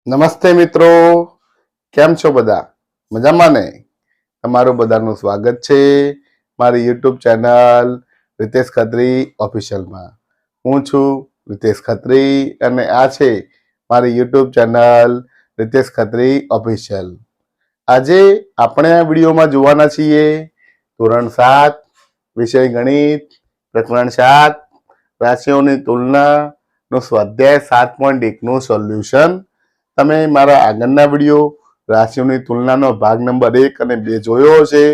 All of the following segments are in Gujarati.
નમસ્તે મિત્રો, કેમ છો બધા? મજામાં ને? તમારું બધાનું સ્વાગત છે મારી યુટ્યુબ ચેનલ રિતેશ ખત્રી ઓફિશિયલમાં. હું છું રિતેશ ખત્રી અને આ છે મારી YouTube channel Ritesh Khatri official. આજે આપણે આ વિડીયોમાં જોવાના છીએ ધોરણ 7 વિષય ગણિત પ્રકરણ 7 રાશિઓની તુલના નો સ્વાધ્યાય 7.1 નું સોલ્યુશન. તમે મારા આગળના વિડીયો રાશિઓની તુલનાનો ભાગ નંબર 1 અને 2 જોયો હશે,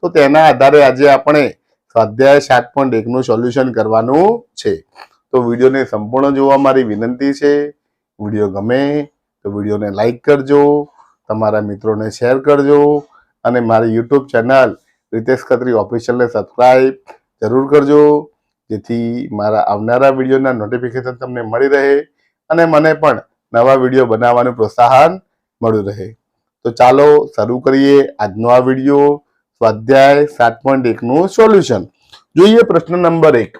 તો તેના આધારે આજે આપણે સ્વાધ્યાય 7.1 નું સોલ્યુશન કરવાનું છે. તો વિડીયોને સંપૂર્ણ જોવા મારી વિનંતી છે. વિડીયો ગમે તો વિડીયોને લાઈક કરજો, તમારા મિત્રોને શેર કરજો અને મારી યુટ્યુબ ચેનલ રિતેશ ખત્રી ઓફિશિયલને સબસ્ક્રાઈબ જરૂર કરજો, જેથી મારા આવનારા વિડીયોના નોટિફિકેશન તમને મળી રહે અને મને પણ નવા વિડીયો બનાવવાનું પ્રોત્સાહન મળ્યું રહે. તો ચાલો શરૂ કરીએ આજનો આ વિડીયો સ્વાધ્યાય 7.1 નું સોલ્યુશન. જોઈએ પ્રશ્ન નંબર 1.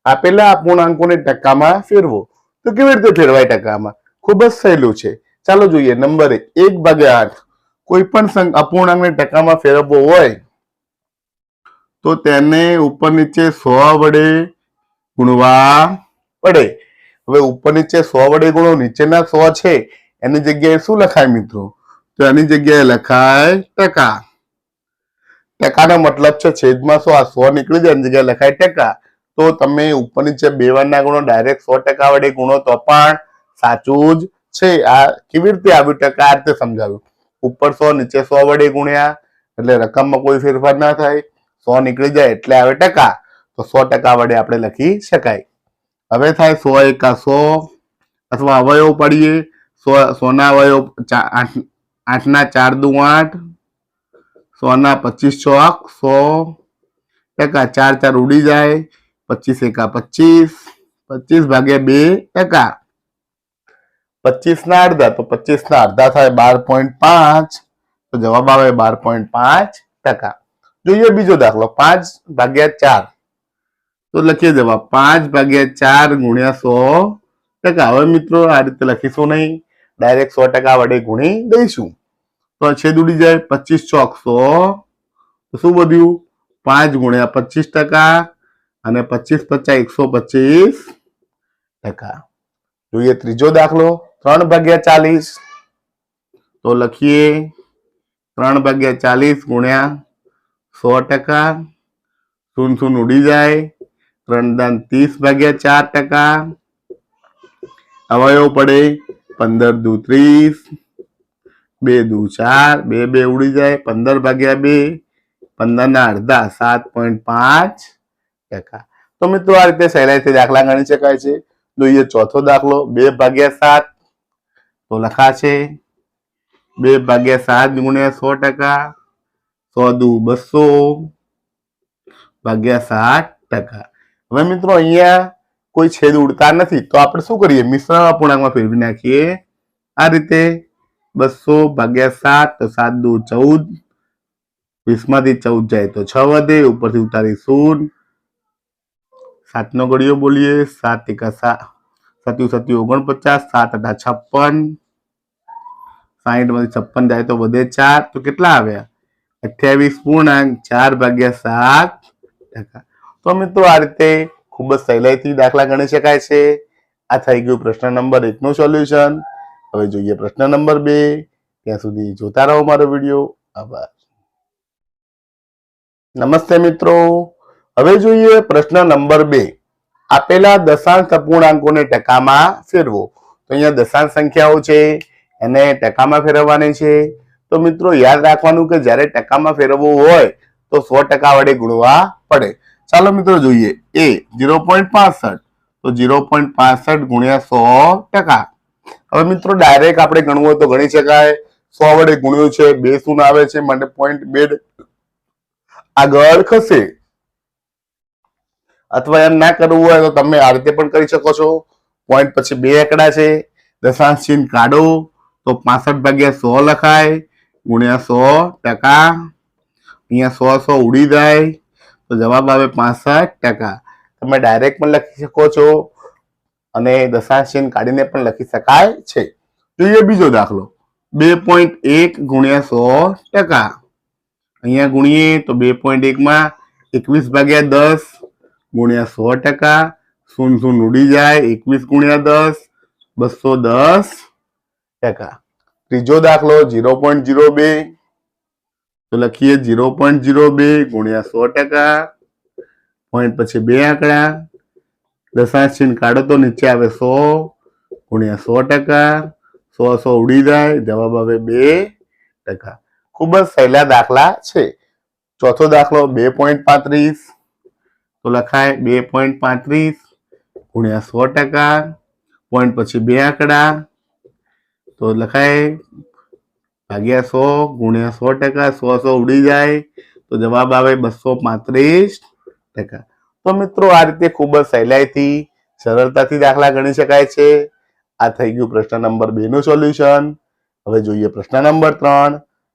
આપેલા અપૂર્ણાંકોને ટકામાં ફેરવો. તો કેવી રીતે ફેરવાય ટકામાં? ખૂબ જ સહેલું છે. ચાલો જોઈએ. નંબર 1, 1/8. કોઈ પણ અપૂર્ણાંકને ટકામાં ફેરવવો હોય તો તેને ઉપર નીચે 100 વડે ગુણવા પડે. હવે ઉપર નીચે 100 વડે ગુણો, નીચેના 100 છે એની જગ્યાએ શું લખાય મિત્રો? તો એની જગ્યાએ લખાય ટકા. ટકાનો મતલબ છે છેદમાં 100. આ 100 નીકળી જાય એની જગ્યાએ લખાય ટકા. તો તમે ઉપર નીચે 2 વાર ના ગુણો, ડાયરેક્ટ 100% વડે ગુણો તો પણ સાચું જ છે. આ કેવી રીતે આવ્યું ટકા? આ રીતે સમજાવ્યું. ઉપર 100 નીચે 100 વડે ગુણ્યા એટલે રકમમાં કોઈ ફેરફાર ના થાય. 100 નીકળી જાય એટલે આવે ટકા. તો 100% વડે આપણે લખી શકાય. હવે થાય 100 એકા 100 અથવા અવયવ પાડીએ. 100 ના અવયવ 8 ના 4 દુ 8, 100 ના 25 ચોક 100 ટકા. 4 4 ઉડી જાય, 25 એકા 25, 25 ભાગ્યા 2 ટકા. 25 ના અડધા, તો 25 ના અડધા થાય 12.5. તો જવાબ આવે 12.5%. જોઈએ બીજો દાખલો. 5/4. તો લખીએ જવાબ 5/4 ગુણ્યા 100%. હવે મિત્રો આ રીતે લખીશું નહીં, ડાયરેક્ટ 100% વડે ગુણી દઈશું. તો છેદ ઉડી જાય, 25 ચોક 100. તો શું વધ્યું? 5 ગુણ્યા 25% અને 25 50 125%. જોઈએ ત્રીજો દાખલો. 3/40. તો લખીએ 3/40 ગુણ્યા 100%. 0 ઉડી જાય, 3/30/4%. અવયવ પડે 15 દુ 30, 2 દુ 4, 2 2 ઉડી જાય, 15/2, 15 ના અડધા 7.5%. તો મિત્રો આ રીતે સહેલાઈથી દાખલા ગણી શકાય છે. જોઈએ ચોથો દાખલો. 2/7. તો લખાશે 2/7 ગુણ્યા 100%. 100 દુ 200/60%. હવે મિત્રો અહીંયા કોઈ છેદ ઉડતા નથી, તો આપણે શું કરીએ? મિશ્રણ અપૂર્ણાંકમાં ફેરવી નાખીએ. આ રીતે 200/7, તો 7 દુ 14, 20 માંથી 14 જાય તો 6 વધે, ઉપરથી ઉતારી 0. 7 નો ઘડિયો બોલીએ. 7 એકા 7, 7 7 49, 7 8 56, 60 માંથી 56 જાય તો વધે 4. તો કેટલા આવ્યા? 28.4/7%. તો મિત્રો આ રીતે ખૂબ જ સહેલાઈથી દાખલા ગણી શકાય છે. આ થઈ ગયું પ્રશ્ન નંબર 1 નું સોલ્યુશન. હવે જોઈએ પ્રશ્ન નંબર 2. ત્યાં સુધી જોતા રહો મારો વિડીયો. આભાર. નમસ્તે મિત્રો, હવે જોઈએ પ્રશ્ન નંબર 2. આપેલા દશાંશ અપૂર્ણાંકોને ટકામાં ફેરવો. તો અહીંયા દશાંશ સંખ્યાઓ છે એને ટકામાં ફેરવવાની છે. તો મિત્રો યાદ રાખવાનું કે જ્યારે ટકામાં ફેરવવું હોય તો 100% વડે ગુણવા પડે. ચાલો મિત્રો જોઈએ. A 0.65. તો 0.65 ગુણ્યા 100%. હવે મિત્રો ડાયરેક્ટ આપણે ગણવું હોય તો ગણી શકાય. 100 વડે ગુણ્યું છે, 2 શૂન્ય આવે છે માટે 0.2 આગળ ખસે. અથવા એમ ના કરવું હોય તો તમે આ રીતે પણ કરી શકો છો. પોઈન્ટ પછી 2 આંકડા છે, દશાંશ ચિહ્ન કાઢો તો 65/100 લખાય ગુણ્યા 100%. અહીંયા 100 ઉડી જાય તો જવાબ આવે 65%. તમે ડાયરેક્ટ પણ લખી શકો છો અને દશાંશ ચિહ્ન કાઢીને પણ લખી શકાય છે. જોઈએ બીજો દાખલો 2.1 ગુણ્યા 100%. અહીંયા ગુણીએ તો 2.1 માં 21/10 ગુણ્યા 100%. શૂન્ય શૂન્ય ઉડી જાય. 21 ગુણ્યા 10 210%. ત્રીજો દાખલો 0.02 તો લખીએ 0.02 ગુણ્યા 100%. પોઈન્ટ પછી બે આંકડા, દશાંશ ચિહ્ન કાઢો તો નીચે આવે 100 ગુણ્યા 100%. 100 ઉડી જાય, જવાબ આવે 2%. ખૂબ જ સહેલા દાખલા છે. ચોથો દાખલો 2.35 તો લખાય 2.35 ગુણ્યા 100%. પોઈન્ટ પછી બે આંકડા તો લખાય ભાગ્યા 100 ગુણ્યા 100%. 100 ઉડી જાય તો જવાબ આવે 235%. તો મિત્રો આ રીતે ખૂબ જ સહેલાઈથી સરળતાથી દાખલા ગણી શકાય છે. આ થઈ ગયું પ્રશ્ન નંબર 2 નું સોલ્યુશન. હવે જોઈએ પ્રશ્ન નંબર 3.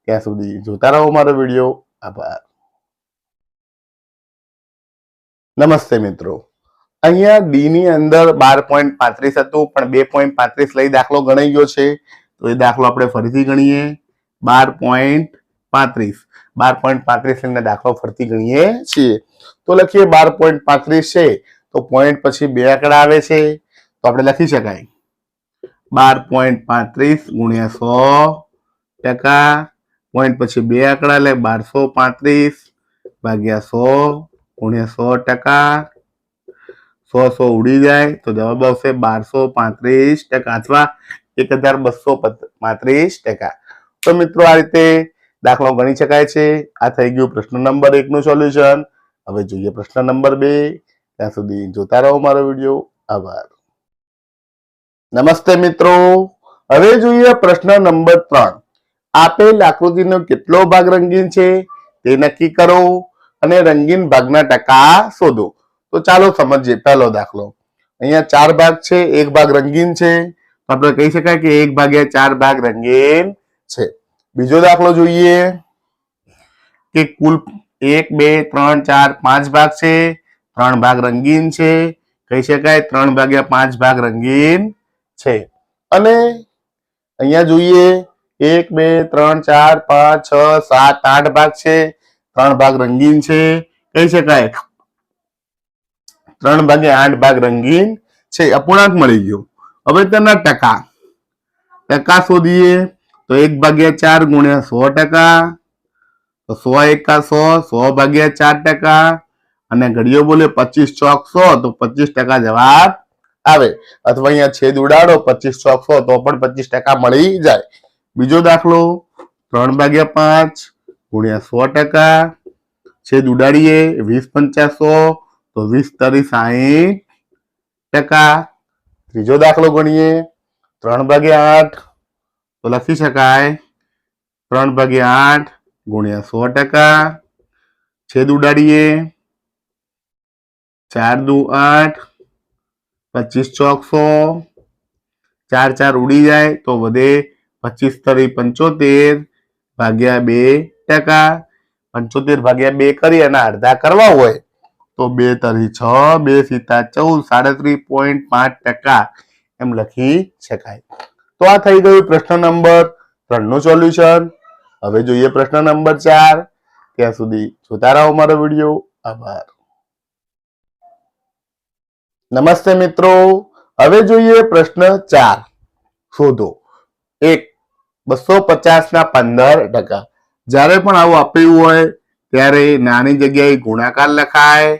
ત્યાં સુધી જોતા રહો મારો વિડીયો. આભાર. નમસ્તે મિત્રો, અહીંયા ડી ની અંદર 12.35 હતું, પણ 2.35 લઈ દાખલો ગણાઈ ગયો છે. તો એ દાખલો આપણે ફરીથી ગણીએ. 12.35 લઈને દાખલો ફરીથી ગણીએ છીએ. તો લખીએ 12.35 છે તો પોઈન્ટ પછી બે આંકડા આવે છે, તો આપણે લખી શકાય 12.35 ગુણ્યા 100%. પોઈન્ટ પછી બે આંકડા એટલે 1235 ભાગ્યા 100 ગુણ્યા 100%. 100 ઉડી જાય તો જવાબ આવશે 1235% અથવા 1235%. તો મિત્રો આ રીતે દાખલો ગણી શકાય છે. આ થઈ ગયું પ્રશ્ન નંબર 1 નું સોલ્યુશન. હવે જોઈએ પ્રશ્ન નંબર 2. ત્યાં સુધી જોતા રહો મારો વિડીયો. આભાર. નમસ્તે મિત્રો, હવે જોઈએ પ્રશ્ન નંબર 3. આપેલ આકૃતિનો કેટલો ભાગ રંગીન છે તે નક્કી કરો અને રંગીન ભાગના ટકા શોધો. તો ચાલો સમજીએ પહેલો દાખલો. અહીંયા 4 ભાગ છે, એક ભાગ રંગીન છે, તો આપણે કહી શકાય કે 1/4 ભાગ રંગીન છે. બીજો દાખલો જોઈએ કે કુલ 1 2 3 4 5 ભાગ છે, 3 ભાગ રંગીન છે, કહી શકાય 3/5 ભાગ રંગીન છે. અને અહીંયા જોઈએ 1 2 3 4 5 6 7 8 ભાગ છે, 3 ભાગ રંગીન છે, કહી શકાય 3/8 ભાગ રંગીન છે. અપૂર્ણાંક મળી ગયો. હવે તેના ટકા શોધીએ તો 1/4 ગુણ્યા 100%. તો 100 એકા 100, 100/4%. અને ઘડીઓ બોલે 25 ચોક 100 તો 25% જવાબ આવે. અથવા અહીંયા છેદ ઉડાડો 25 ચોક 100 તો પણ 25% મળી જાય. બીજો દાખલો 3/5 ગુણ્યા 100%. છેદ ઉડાડીએ 20 × 100 તો 20 × 60%. ત્રીજો દાખલો ગણીએ 3/8 તો લખી શકાય 3/8 ગુણ્યા 100%. છેદ ઉડાડીએ 4 દુ 8, 25 ચોક 100, 4 4 ઉડી જાય તો વધે 25 × 75 ભાગ્યા 2%. 75 ભાગ્યા 2 કરી અને અડધા કરવા હોય તો 2 × 6, 2 × 14, 37.5% એમ લખી શકાય. તો આ થઈ ગયું પ્રશ્ન નંબર 3 નું સોલ્યુશન. હવે જોઈએ પ્રશ્ન નંબર 4. ત્યાં સુધી જોતા રહો મારો વિડીયો. આભાર. નમસ્તે મિત્રો, હવે જોઈએ પ્રશ્ન 4. શોધો 1. 250 ના 15%. જ્યારે પણ આવું આપ્યું હોય ત્યારે નાની જગ્યાએ ગુણાકાર લખાય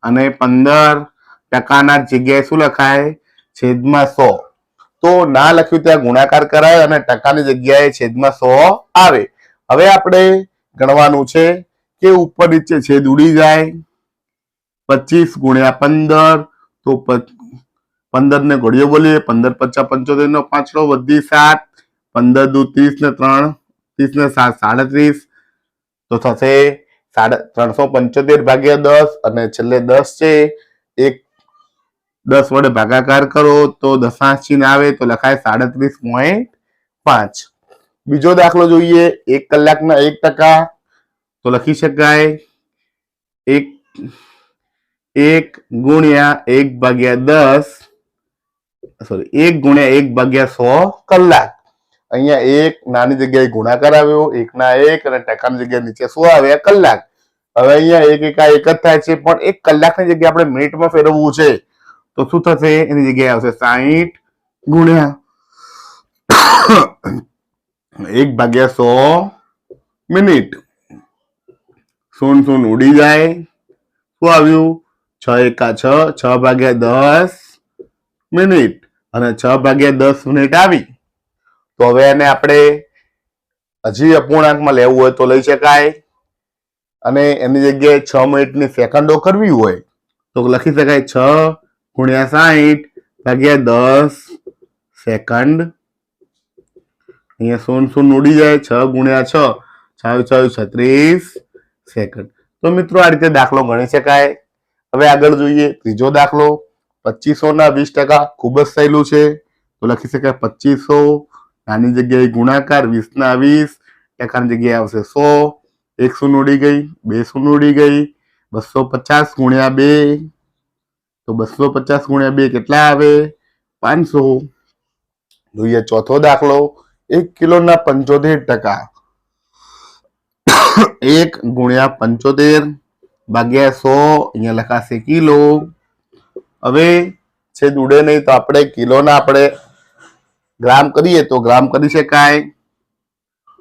અને 15% ના જગ્યાએ શું લખાય? છેદમાં 100. તો ના લખ્યું ત્યાં ગુણાકાર કરાય અને ટકાની જગ્યાએ છેદમાં 100 આવે. હવે આપણે ગણવાનું છે કે ઉપર નીચે છેદ ઉડી જાય. 25 × 15 તો 15 ને ઘડીઓ બોલીએ 15 × 5 = 75 નો 5 વધી 7, 15 દુ 30 ને 3 30 ને 7 37 તો થશે 375/10 અને છેલ્લે 10 છે. એક 10 વડે ભાગાકાર કરો તો દશાંશ ચિહ્ન આવે તો લખાય 37.5. બીજો દાખલો જોઈએ 1 કલાકના 1%. તો લખી શકાય 1 ગુણ્યા 1/10 સોરી 1 ગુણ્યા 1 ભાગ્યા 100 કલાક. અહીંયા 1 નાની જગ્યાએ ગુણાકાર આવ્યો, 1 ના 1 અને ટકાની જગ્યાએ નીચે 100 આવ્યા કલાક. હવે અહીંયા 1 એકા 1 જ થાય છે, પણ 1 કલાકની જગ્યાએ આપણે મિનિટમાં ફેરવવું છે તો શું થશે? એની જગ્યાએ આવશે 60 ગુણ્યા 1 ભાગ્યા 100 મિનિટ. 0 0 ઉડી જાય. શું આવ્યું? 6 એકા 6, 6 ભાગ્યા 10 મિનિટ અને 6 ભાગ્યા 10 મિનિટ આવી. તો હવે એને આપણે હજી અપૂર્ણાંકમાં લેવું હોય તો લઈ શકાય, અને એની જગ્યાએ 6 મિનિટની સેકન્ડો કરવી હોય તો લખી શકાય 6 ગુણ્યા 60 ભાગ્યા 10 સેકન્ડ. અહીંયા 0 0 ઉડી જાય. 6 ગુણ્યા 6, 6 36 સેકન્ડ. તો મિત્રો આ રીતે દાખલો ગણી શકાય. હવે આગળ જોઈએ ત્રીજો દાખલો. 2500 ના 20%. ખૂબ જ સહેલું છે. તો લખી શકાય 2500 નાની જગ્યાએ ગુણાકાર 20 ના 20, ટકાની જગ્યાએ આવશે 100. 1 શૂન્ય ઉડી ગઈ, 2 શૂન્ય ઉડી ગઈ. 250 ગુણ્યા 2, તો 250 ગુણ્યા 2 કેટલા આવે? 500. જોઈએ ચોથો દાખલો. 1 કિલોના 75%. 1 ગુણ્યા 75 ભાગ્યા 100, અહીંયા લખાશે કિલો. હવે છેદ ઉડે નહીં તો આપણે કિલોના આપણે ગ્રામ કરીએ તો ગ્રામ કરી શકાય.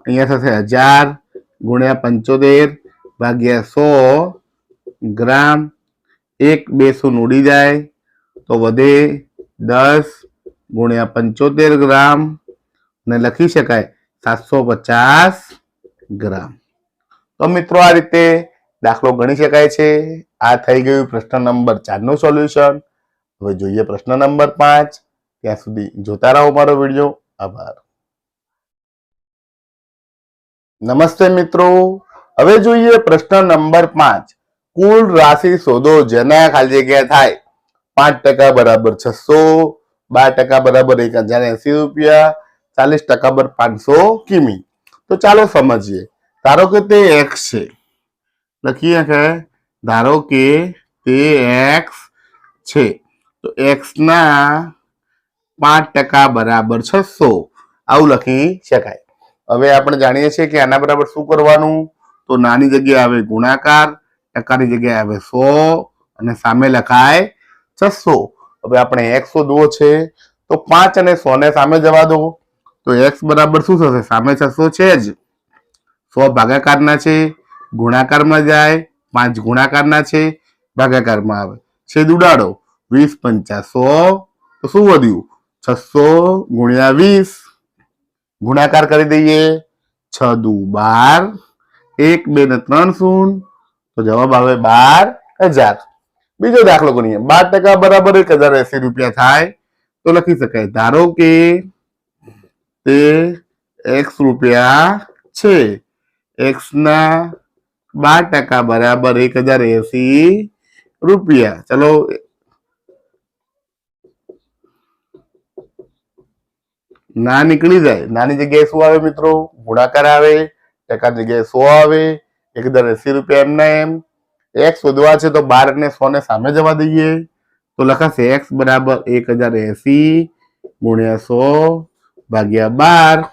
અહીંયા થશે 1000 ગુણ્યા 75 ભાગ્યા 100 ગ્રામ. 1 2 શૂન્ય ઉડી જાય તો વધે 10 ગુણ્યા 75 ગ્રામ અને લખી શકાય 750 ગ્રામ. તો મિત્રો આ રીતે દાખલો ગણી શકાય છે. આ થઈ ગયું પ્રશ્ન નંબર 4 નું સોલ્યુશન. હવે જોઈએ પ્રશ્ન નંબર 5. ત્યાં સુધી જોતા રહો મારો વિડીયો. આભાર. નમસ્તે મિત્રો. હવે જોઈએ પ્રશ્ન નંબર 5. કુલ રાશિ શોધો જેના ખાલી જગ્યા થાય 5% બરાબર 600, 12% બરાબર 1080 રૂપિયા, 40% બરાબર 500 કિમી. તો ચાલો સમજીએ. ધારો કે તે x છે. લખીએ કે ધારો કે તે x છે, તો x ના 5% બરાબર 600 આવું લખી શકાય. હવે આપણે જાણીએ છીએ કે આના બરાબર શું કરવાનું? તો નાની જગ્યાએ આવે ગુણાકાર, ટકાની જગ્યાએ આવે 100 અને સામે લખાય 600. હવે આપણે x શોધવો છે તો 5 અને 100 ને સામે જવા દો. તો x બરાબર શું થશે? સામે 600 છે જ, 100 ભાગાકારના છે, ગુણાકારમાં જાય, 5 ગુણાકારના છે, ભાગાકારમાં આવે. છેદ ઉડાડો. 20 5 100, તો શું વધ્યું? 600 ગુણ્યા 20. ગુણાકાર કરી દઈએ. 6 દુ 12, 1 2 ને 3 શૂન્ય, તો જવાબ આવે 12000. બીજો દાખલો કરીએ. 12% બરાબર 1080 રૂપિયા થાય. તો લખી શકાય ધારો કે તે x રૂપિયા છે. x ના 12% બરાબર 1080 રૂપિયા. ચલો ના નીકળી જાય. નાની જગ્યાએ શું આવે મિત્રો? ગુણાકાર આવે. ટકાની જગ્યાએ 100 આવે. 1080 રૂપિયા એમના એમ. x શોધવા છે તો 12 અને 100 ને સામે જવા દઈએ. તો લખાશે x બરાબર 1080 ગુણ્યા 100 ભાગ્યા 12.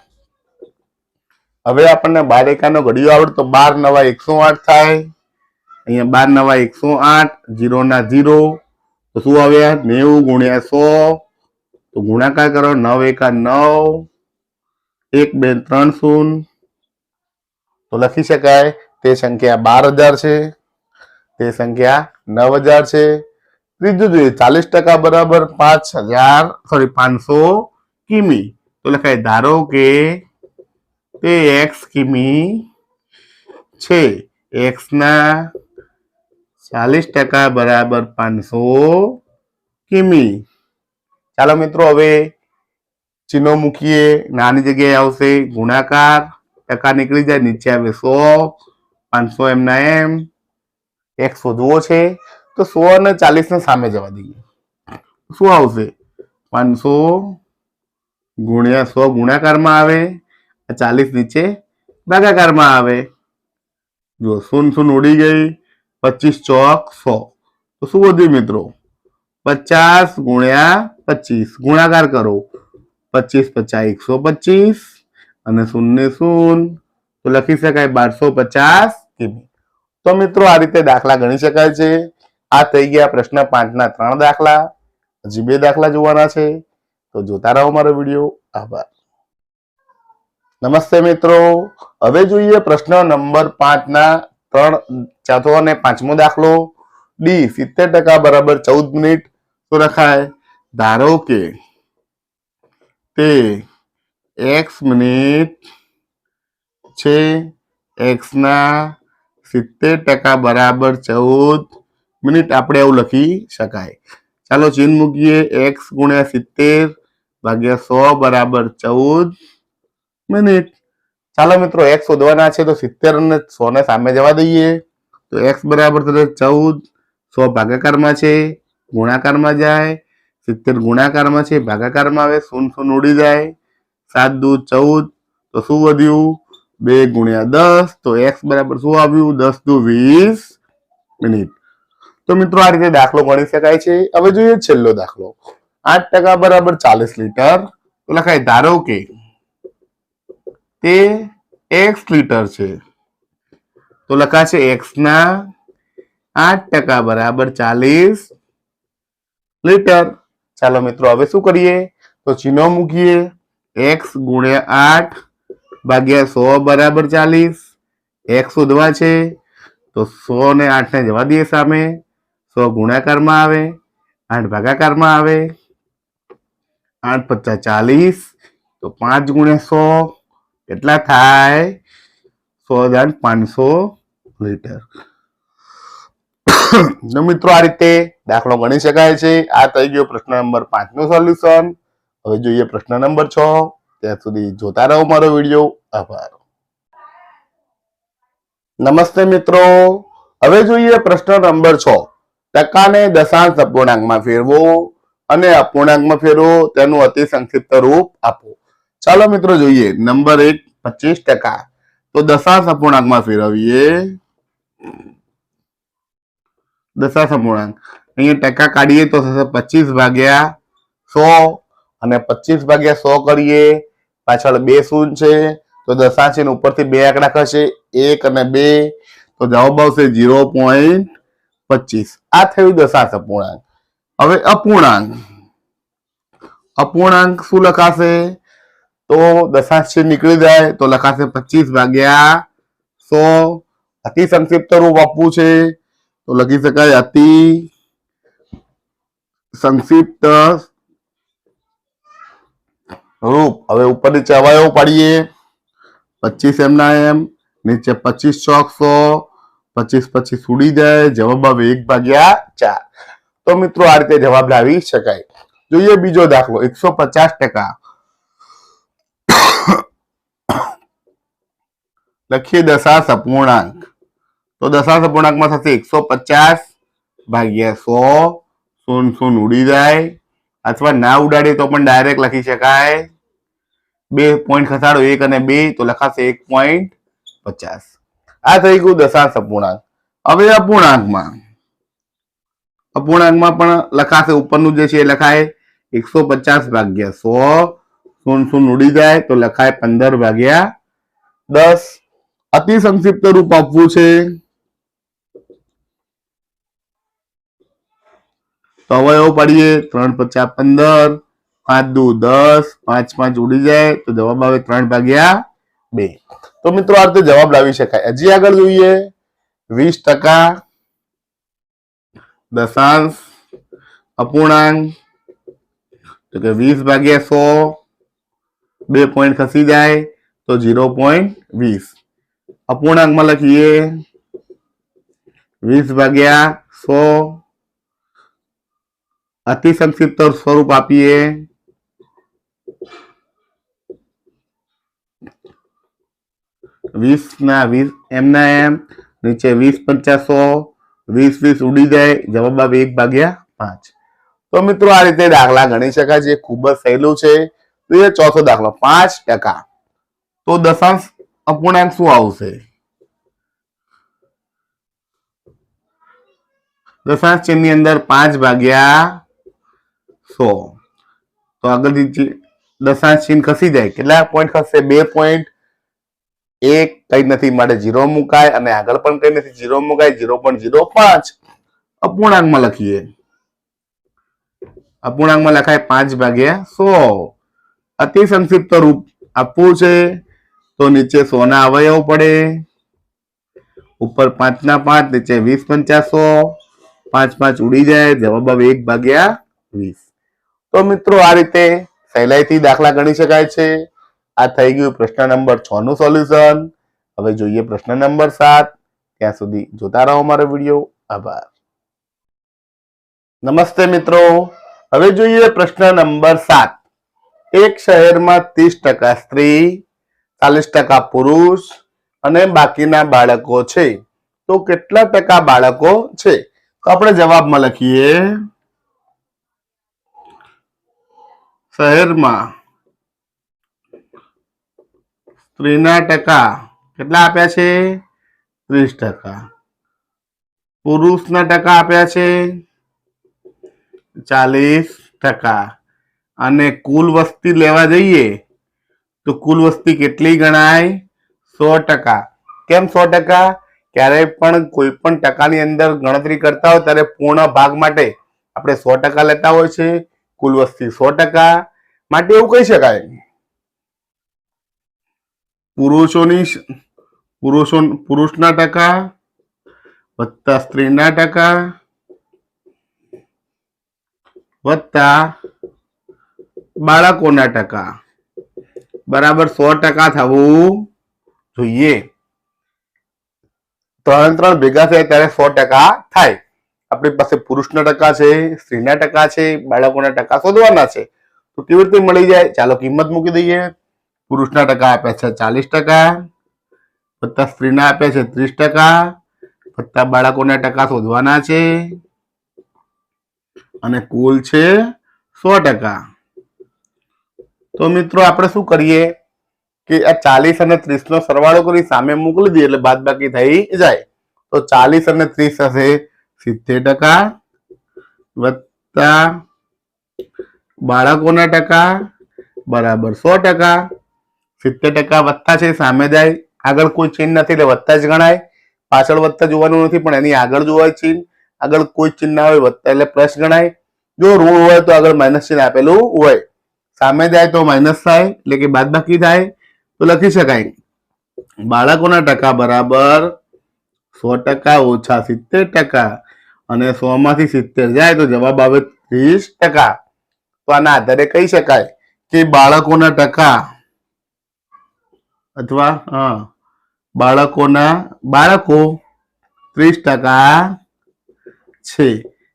હવે આપણને 12 એકાનો ઘડિયો આવડે તો 12 નવા 108 થાય. અહીંયા 12 નવા 108, 0 ના 0, તો શું આવ્યા? 90 ગુણ્યા 100. તો ગુણાકાર કરો. 9 એકા 9, 1 2 3 શૂન્ય, તો લખી શકાય તે સંખ્યા 12000 છે. તે સંખ્યા 9000 છે. ત્રીજું જોઈએ. 40% બરાબર 500 કિમી. તો લખાય ધારો કે તે x કિમી છે. x ના 40% બરાબર 500 કિમી. ચાલો મિત્રો હવે ચિહ્નો મૂકીએ. નાની જગ્યાએ આવશે ગુણાકાર, ટકા નીકળી જાય, નીચે આવે 100, 500 એમના એમ. x શોધવો છે તો 100 અને 40 ને સામે જવા દઈએ. શું આવશે? 500 ગુણ્યા 100 ગુણાકારમાં આવે, 40 નીચે ભાગાકારમાં આવે. જો 0 0 ઉડી ગઈ. 25 ચોક 100, તો શું વધ્યું મિત્રો? 50 ગુણ્યા 25 ગુણાકાર કરો 25 50 125 અને 0 0 તો લખી શકાય 1250 કિમી। તો મિત્રો આ રીતે દાખલા ગણી શકાય છે। આ થઈ ગયા પ્રશ્ન 5 ના 3 દાખલા। હજી 2 દાખલા જોવાના છે, તો જોતા રહો મારો વિડીયો। આભાર। નમસ્તે મિત્રો, હવે જોઈએ પ્રશ્ન નંબર 5 ના 3 ચોથો અને 5મો દાખલો। ડી 70% બરાબર 14 મિનિટ તો લખાય ધારો કે તે x મિનિટ છે, x ના 70% બરાબર 14 મિનિટ આપણે એવું લખી શકાય। ચાલો ચિહ્ન મૂકીએ, x ગુણ્યા 70 ભાગ્યા 100 બરાબર 14 મિનિટ। ચાલો મિત્રો x શોધવાના છે, તો 70 અને 100 ને સામે જવા દઈએ તો x બરાબર 14, 100 ભાગાકારમાં છે, ગુણાકારમાં જાય, 70 ગુણાકારમાં છે, ભાગાકારમાં આવે, 0 ઉડી જાય, 7 દુ 14 તો શું વધ્યું 2 ગુણ્યા 10 તો x બરાબર શું આવ્યું 10 દુ 20 મિનિટ। તો મિત્રો આ રીતે દાખલો ગણી શકાય છે। હવે જોઈએ છેલ્લો દાખલો। 8% બરાબર 40 લીટર તો લખાય ધારો કે તે x લીટર છે, તો લખાશે x ના 8% બરાબર 40 લીટર। ચાલો મિત્રો હવે શું કરીએ, તો ચિહ્નો મૂકીએ, x ગુણ્યા 8 ભાગ્યા 100 બરાબર 40। x શોધવા છે તો 100 ને 8 ને જવા દઈએ સામે, 100 ગુણાકારમાં આવે, 8 ભાગાકારમાં આવે, 8 પચાસ 40 તો 5 ગુણ્યા 100 કેટલા થાય 100,500 લીટર। તો મિત્રો આ રીતે દાખલો ગણી શકાય છે। આ થઈ ગયો પ્રશ્ન નંબર 5 નું સોલ્યુશન। હવે જોઈએ પ્રશ્ન નંબર 6। ત્યાં સુધી જોતા રહો મારો વિડીયો। આભાર। નમસ્તે મિત્રો, હવે જોઈએ પ્રશ્ન નંબર 6। ટકાને દશાંશ અપૂર્ણાંકમાં ફેરવો અને અપૂર્ણાંકમાં ફેરવો, તેનું અતિ સંક્ષિપ્ત રૂપ આપો। ચાલો મિત્રો જોઈએ। નંબર 1 25%, તો દશાંશ અપૂર્ણાંકમાં ફેરવીએ। દશાંશ અપૂર્ણાંક અહીંયા ટકા કાઢીએ તો થશે 25 ભાગ્યા 100 અને 25 ભાગ્યા 100 કરીએ, પાછળ 2 શૂન્ય છે તો દશાંશ ની ઉપરથી 2 આંકડા ખસે 1 અને 2 તો જવાબ આવશે 0.25। આ થયું દશાંશ અપૂર્ણાંક। હવે અપૂર્ણાંક, અપૂર્ણાંક શું લખાશે, તો દશાંશ છે નીકળી જાય તો લખાશે 25 ભાગ્યા 100। અતિ સંક્ષિપ્ત રૂપ આપવું છે તો લખી શકાય અતિ સંક્ષિપ્ત રૂપ। હવે ઉપર નીચે અવયવ પાડીએ, 25 એમના એમ, નીચે 25 ચોક 100, 25 25 ઉડી જાય, જવાબ આવે 1/4। તો મિત્રો આ રીતે જવાબ લાવી શકાય। જોઈએ બીજો દાખલો। 150%, લખીએ દશાંશ અપૂર્ણાંક, તો દશાંશ અપૂર્ણાંકમાં થશે 150 ભાગ્યા 100, 0 ઉડી જાય, અથવા ના ઉડાડે તો પણ ડાયરેક્ટ લખી શકાય, 2 પોઈન્ટ ખસાડો 1 અને 2 તો લખાશે 1.50। આ થઈ ગયું દશાંશ અપૂર્ણાંક। હવે અપૂર્ણાંકમાં, અપૂર્ણાંકમાં પણ લખાશે, ઉપરનું જે છે એ લખાય 150 ભાગ્યા 100, 0 ઉડી જાય તો લખાય 15/10। અતિ સંક્ષિપ્ત રૂપ આપવું છે તો અવયવ પાડીએ, 3 50 15, 5 દુ 10, 5 5 ઉડી જાય તો જવાબ આવે 3/2। તો મિત્રો આ રીતે જવાબ લાવી શકાય। હજી આગળ જોઈએ 20%, દશાંશ અપૂર્ણાંક, તો કે 20 ભાગ્યા 100, 2 પોઈન્ટ ખસી જાય તો 0.20। અપૂર્ણાંકમાં લખીએ 20 ભાગ્યા 100, અતિ સંક્ષિપ્ત સ્વરૂપ આપીએ, 20 ના 20 એમના એમ, નીચે 20 50 100, 20 20 ઉડી જાય, જવાબ આવે 1/5। તો મિત્રો આ રીતે દાખલા ગણી શકાય છે। ખૂબ જ સહેલું છે। તો એ ચોથો દાખલો 5%, તો દશાંશ અપૂર્ણાંક શું આવશે, દશાંશ ચિહ્નની અંદર 5 ભાગ્યા 100, તો આગળથી દશાંશ ચિહ્ન ખસી જાય. કેટલા પોઈન્ટ ખસશે? 2.1 કઈ નથી માટે 0 મુકાય અને આગળ પણ કઈ નથી 0 મુકાય. 0.05 અપૂર્ણાંકમાં લખીએ. અપૂર્ણાંકમાં લખાય 5/100. અતિ સંક્ષિપ્ત રૂપ આપવું છે તો નીચે 100 ના અવયવ પડે. ઉપર 5 ના 5, નીચે 20 × 100. 5 5 ઉડી જાય. જવાબ આવે 1/20. તો મિત્રો આ રીતે સહેલાઈથી દાખલા ગણી શકાય છે. આ થઈ ગયું પ્રશ્ન નંબર 6 નું સોલ્યુશન. હવે જોઈએ પ્રશ્ન નંબર 7. ત્યાં સુધી જોતા રહો મારો વિડીયો. આભાર. નમસ્તે મિત્રો. હવે જોઈએ પ્રશ્ન નંબર 7. એક શહેરમાં 30% સ્ત્રી, 40% પુરુષ અને બાકીના બાળકો છે. તો કેટલા ટકા બાળકો છે? તો આપણે જવાબમાં લખીએ. શહેરમાં સ્ત્રીના ટકા કેટલા આપ્યા છે? 30%. પુરુષના ટકા આપ્યા છે 40%. અને કુલ વસ્તી લેવા જઈએ તો કુલ વસ્તી કેટલી ગણાય? 100%. કેમ 100%? ક્યારેય પણ કોઈ પણ ટકાની અંદર ગણતરી કરતા હોય ત્યારે પૂર્ણ ભાગ માટે આપણે 100% લેતા હોય છે. કુલ વસ્તી 100%. માટે એવું કહી શકાય પુરુષના ટકા વત્તા સ્ત્રીના ટકા વત્તા બાળકોના ટકા બરાબર 100% થવું જોઈએ. 3 ભેગા થાય ત્યારે 100% થાય. આપણી પાસે પુરુષના ટકા છે, સ્ત્રીના ટકા છે, બાળકોના ટકા શોધવાના છે. તો કેવી રીતે મળી જાય? ચાલો કિંમત મૂકી દઈએ. પુરુષના ટકા આપ્યા છે 40%, વત્તા સ્ત્રીના આપ્યા છે 30%, વત્તા બાળકોના ટકા શોધવાના છે અને કુલ છે 100%. તો મિત્રો આપણે શું કરીએ કે આ 40 અને 30 નો સરવાળો કરી સામે મોકલી દઈએ એટલે બાદબાકી થઈ જાય. તો 40 અને 30 થશે 70% વત્તા બાળકોના ટકા બરાબર 100%. 70% વત્તા છે સામે જાય. આગળ કોઈ ચિહ્ન નથી એટલે વત્તા જ ગણાય. પાછળ વત્તા જોવાનું નથી પણ એની આગળ જોવાય ચિહ્ન. આગળ કોઈ ચિહ્ન ના હોય વત્તા એટલે પ્લસ ગણાય. જો ઋણ હોય તો આગળ માઇનસ ચિહ્ન આપેલું હોય. સામે જાય તો માઇનસ થાય એટલે કે બાદબાકી થાય. તો લખી શકાય બાળકોના ટકા બરાબર 100% ઓછા 70%. અને 100 માંથી 70 જાય તો જવાબ આવે 30%. તો આના આધારે કહી શકાય કે બાળકોના ટકા અથવા બાળકો 30% છે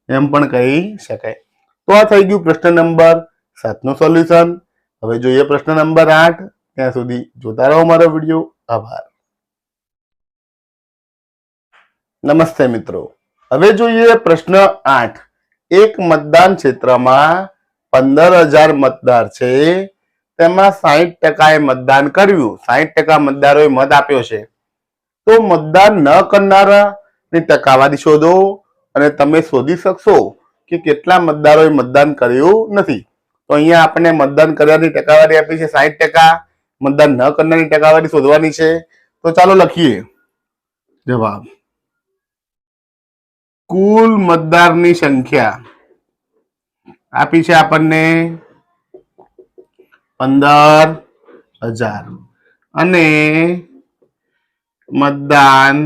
એમ પણ કહી શકાય. તો આ થઈ ગયું પ્રશ્ન નંબર 7 નું સોલ્યુશન. હવે જોઈએ પ્રશ્ન નંબર 8. ત્યાં સુધી જોતા રહો મારો વિડીયો. આભાર. નમસ્તે મિત્રો. હવે જોઈએ પ્રશ્ન 8. એક મતદાન ક્ષેત્રમાં 15,000 મતદાર છે. તેમાં 60%એ મતદાન કર્યું. 60% મતદારોએ મત આપ્યો છે. તો મતદાન ન કરનારાની ટકાવારી શોધો અને તમે શોધી શકશો કે કેટલા મતદારોએ મતદાન કર્યું નથી. તો અહીંયા આપણને મતદાન કર્યાની ટકાવારી આપી છે 60%. મતદાન ન કરનારની ટકાવારી શોધવાની છે. તો ચાલો લખીએ જવાબ. કુલ મતદારની સંખ્યા આપી છે આપણને 15,000 અને મતદાન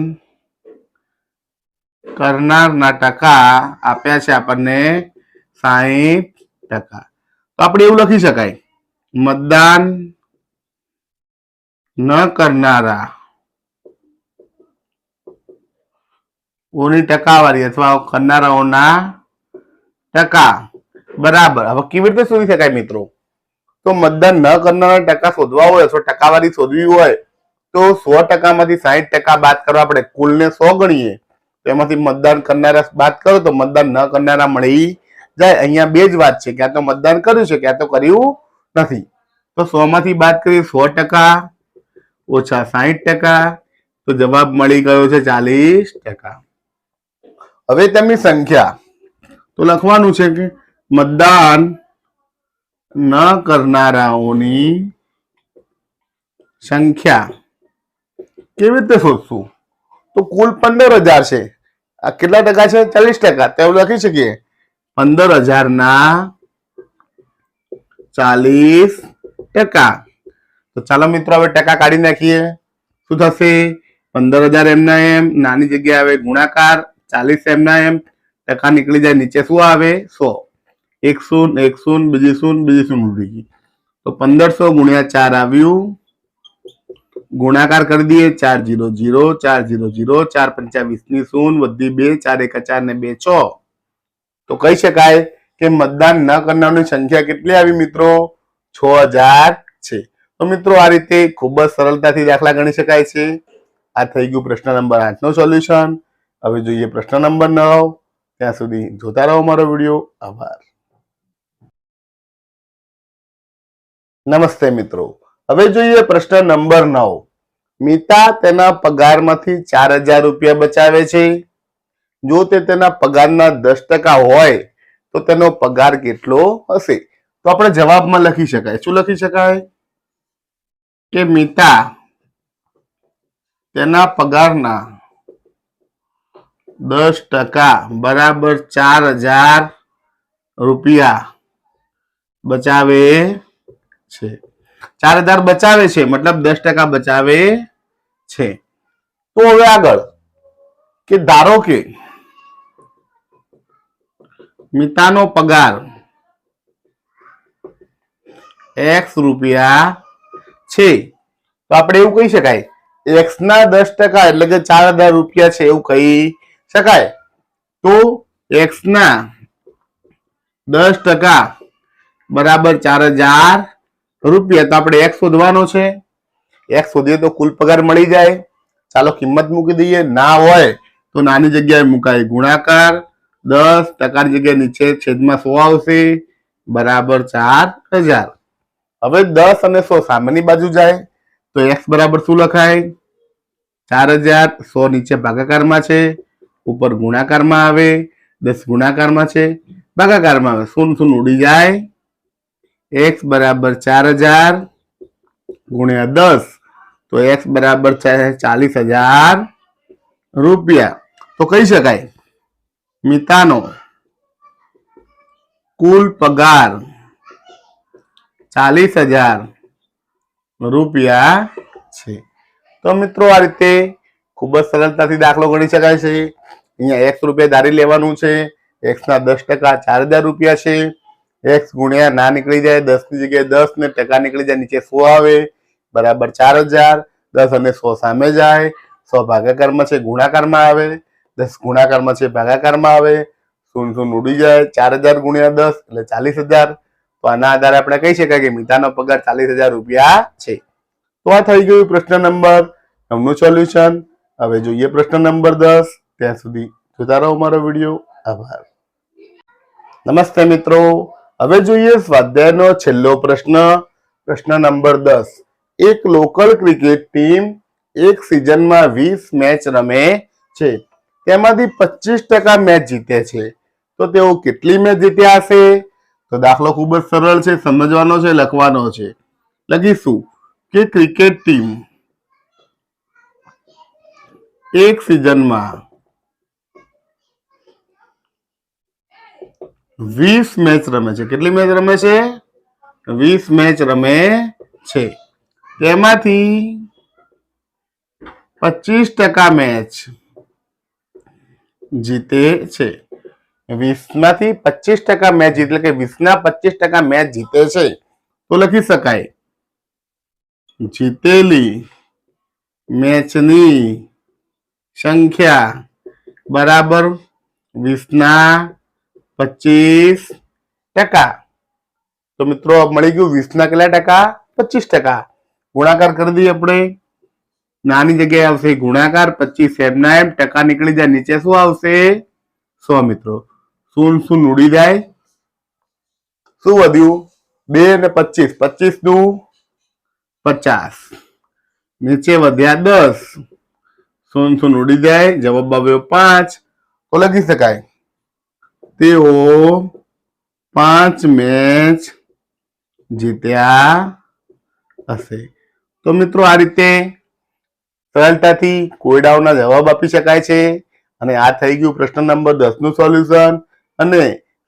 કરનારના ટકા આપ્યા છે આપણને 60%. તો આપણે એવું લખી શકાય મતદાન ન કરનારા ઓની ટકાવારી અથવા કરનારાઓના ટકા બરાબર. હવે કેવી રીતે શોધી શકાય મિત્રો? તો મતદાન ન કરનારા ટકા શોધવા હોય અથવા ટકાવારી શોધવી હોય તો 100% માંથી 60% બાદ કરવા પડે. કુલને 100 ગણીએ તો એમાંથી મતદાન કરનારા બાદ કરો તો મતદાન ન કરનારા મળી જાય. અહીંયા બે જ વાત છે, ક્યાં તો મતદાન કર્યું છે ક્યાં તો કર્યું નથી. તો 100 માંથી બાદ કરીએ 100% ઓછા 60%. તો જવાબ મળી ગયો છે 40%. હવે તેમની સંખ્યા તો લખવાનું છે કે મતદાન ન કરનારાઓની સંખ્યા કેવી રીતે શોધશું? તો કુલ 15,000 છે. આ કેટલા ટકા છે? 40%. તો એવું લખી શકીએ 15,000 ના 40%. તો ચાલો મિત્રો હવે ટકા કાઢી નાખીએ. શું થશે? 15,000 એમના એમ, નાની જગ્યાએ આવે ગુણાકાર, 40 એમના એમ, ટકા નીકળી જાય, નીચે શું આવે? 100. એક શૂન્ય, એક શૂન્ય, બીજી શૂન્ય, બીજી શૂન્ય ઉડી ગઈ. તો 1500 ગુણ્યા 4 આવ્યું. ગુણાકાર કરી દઈએ 4 0 0 4 0 0 4 5 20 ની શૂન્ય વધી 2 4 1 4 ને 2 6. તો કહી શકાય કે મતદાન ન કરનારની સંખ્યા કેટલી આવી મિત્રો? 6000 છે. તો મિત્રો આ રીતે ખૂબ જ સરળતાથી દાખલા ગણી શકાય છે. આ થઈ ગયું પ્રશ્ન નંબર 8 નું સોલ્યુશન. હવે જોઈએ પ્રશ્ન નંબર 9. ત્યાં સુધી જોતા રહો મારો વિડીયો. આભાર. નમસ્તે મિત્રો. હવે જોઈએ પ્રશ્ન નંબર 9. મિતા તેના પગારમાંથી 4000 રૂપિયા બચાવે છે. જો તે તેના પગારના 10% હોય તો તેનો પગાર કેટલો હશે? તો આપણે જવાબમાં લખી શકાય. શું લખી શકાય? કે મિતા તેના પગારના 10% બરાબર 4000 રૂપિયા બચાવે છે. 4000 બચાવે છે મતલબ 10% બચાવે છે. તો હવે આગળ કે ધારો કે મિતાનો પગાર x રૂપિયા છે. તો આપણે એવું કહી શકાય x ના 10% એટલે કે 4000 રૂપિયા છે એવું કહી શકાય. તો x ના 10% બરાબર 4000 રૂપિયા. તો આપણે x શોધવાનો છે. x શોધીએ તો કુલ પગાર મળી જાય. ચાલો કિંમત મૂકી દઈએ. ના હોય તો નાની જગ્યાએ મુકાય ગુણાકાર, 10% ની જગ્યાએ નીચે છેદમાં 100 આવશે બરાબર 4000. હવે 10 અને 100 સામેની બાજુ જાય તો x બરાબર શું લખાય? 4000. 100 નીચે ભાગાકારમાં છે, ઉપર ગુણાકારમાં આવે, 10 ગુણાકારમાં છે, ભાગાકારમાં આવે, શૂન્ય શૂન્ય ઉડી જાય. x બરાબર 4000 ગુણ્યા 10 તો x બરાબર 40,000 રૂપિયા. તો કહી શકાય મિતાનો કુલ પગાર 40,000 રૂપિયા છે. તો મિત્રો આ રીતે ખૂબ જ સરળતાથી દાખલો ગણી શકાય છે. અહીંયા x રૂપિયા ધારી લેવાનું છે. x ના 10% 4000 રૂપિયા છે. x ગુણ્યા ના નીકળી જાય, 10 ની જગ્યાએ 10 ને ટકા નીકળી જાય, નીચે 100 આવે બરાબર 4000. 10 અને 100 સામે જાય, 100 ભાગાકારમાં છે, ગુણાકારમાં આવે, 10 ગુણાકારમાં છે, ભાગાકારમાં આવે, શૂન્ય શૂન્ય ઉડી જાય. 4000 ગુણ્યા 10 એટલે 40,000. તો આના આધારે આપણે કહી શકાય કે મિતાનો પગાર 40,000 રૂપિયા છે. તો આ થઈ ગયું પ્રશ્ન નંબર 9 નું સોલ્યુશન. હવે જોઈએ પ્રશ્ન નંબર 10. ત્યાં સુધી જોતા રહો મારો વિડીયો. આભાર. નમસ્તે મિત્રો. હવે જોઈએ સ્વાધ્યાયનો છેલ્લો પ્રશ્ન. પ્રશ્ન નંબર 10. એક લોકલ ક્રિકેટ ટીમ એક સિઝનમાં 20 મેચ રમે છે. તેમાંથી 25% મેચ જીતે છે. તો તેઓ કેટલી મેચ જીત્યા હશે? તો દાખલો ખૂબ જ સરળ છે, સમજવાનો છે, લખવાનો છે. લખીશું કે ક્રિકેટ ટીમ એક સિઝનમાં 20 મેચ રમે છે. કેટલી મેચ રમે છે? 20 મેચ રમે છે. તેમાંથી 25% મેચ જીતે છે. 20 માંથી 25% મેચ જીતે એટલે કે 20 ના 25% મેચ જીતે છે. તો લખી શકાય જીતેલી મેચની સંખ્યા બરાબર 20 ના 25%. તો મિત્રો મળી ગયું 20 ના કેટલા ટકા? 25%. ગુણાકાર કરી દઈએ આપણે. નાની જગ્યાએ આવશે ગુણાકાર, 25 એમના એમ, ટકા નીકળી જાય, નીચે શું આવશે? 100 મિત્રો. શૂન્ય શૂન્ય ઉડી જાય. શું વધ્યું? 2 ને 25. 25 નું 50. નીચે વધ્યા 10. શૂન્ય શૂન્ય ઉડી જાય. જવાબ આવ્યો 5. તો લખી શકાય તેઓ 5 મેચ જીત્યા હશે. તો મિત્રો આ રીતે સરળતાથી કોયડાઓના જવાબ આપી શકાય છે. અને આ થઈ ગયું પ્રશ્ન નંબર 10 નું સોલ્યુશન. અને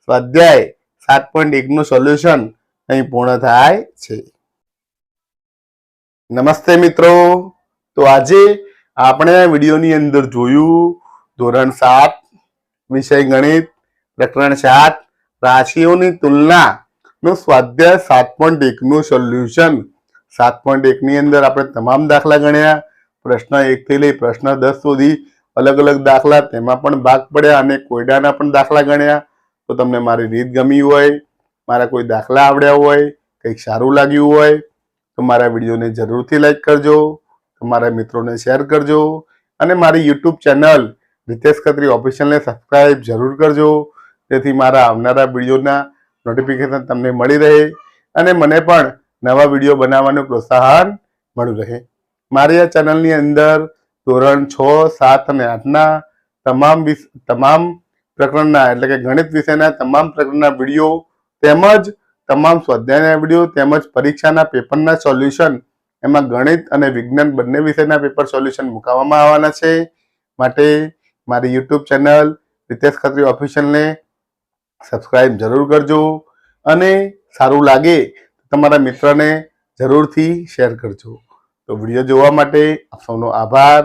સ્વાધ્યાય 7.1 નું સોલ્યુશન અહીં પૂર્ણ થાય છે. નમસ્તે મિત્રો. તો આજે આપણે આ વિડીયોની અંદર જોયું ધોરણ 7 વિષય ગણિત પ્રકરણ 7 રાશિઓની તુલના નું સ્વાધ્યાય 7.1 નું સોલ્યુશન. 7.1 ની અંદર આપણે તમામ દાખલા ગણ્યા. પ્રશ્ન 1 થી લઈ પ્રશ્ન 10 સુધી અલગ અલગ દાખલા તેમાં પણ ભાગ પડ્યા અને કોયડાના પણ દાખલા ગણ્યા. તો તમને મારી રીત ગમી હોય, મારા કોઈ દાખલા આવડ્યા હોય, કંઈક સારું લાગ્યું હોય તો મારા વિડીયોને જરૂરથી લાઈક કરજો, તમારા મિત્રોને શેર કરજો અને મારી યુટ્યુબ ચેનલ રીતેશ ખત્રી ઓફિશિયલને સબસ્ક્રાઇબ જરૂર કરજો, જેથી મારા આવનારા વિડીયોના નોટિફિકેશન તમને મળી રહે અને મને પણ નવા વિડીયો બનાવવાનું પ્રોત્સાહન મળ્યું રહે. મારી આ ચેનલની અંદર ધોરણ 6, 7 અને 8ના તમામ પ્રકરણના એટલે કે ગણિત વિષયના તમામ પ્રકરણના વિડીયો તેમજ તમામ સ્વાધ્યાયના વિડીયો તેમજ પરીક્ષાના પેપરના સોલ્યુશન, એમાં ગણિત અને વિજ્ઞાન બંને વિષયના પેપર સોલ્યુશન મુકાવવામાં આવવાના છે. માટે મારી યુટ્યુબ ચેનલ રીતેશ ખત્રી ઓફિશિયલને સબસ્ક્રાઇબ જરૂર કરજો અને સારું લાગે તો તમારા મિત્રને જરૂરથી શેર કરજો. તો વિડીયો જોવા માટે આપ સૌનો આભાર.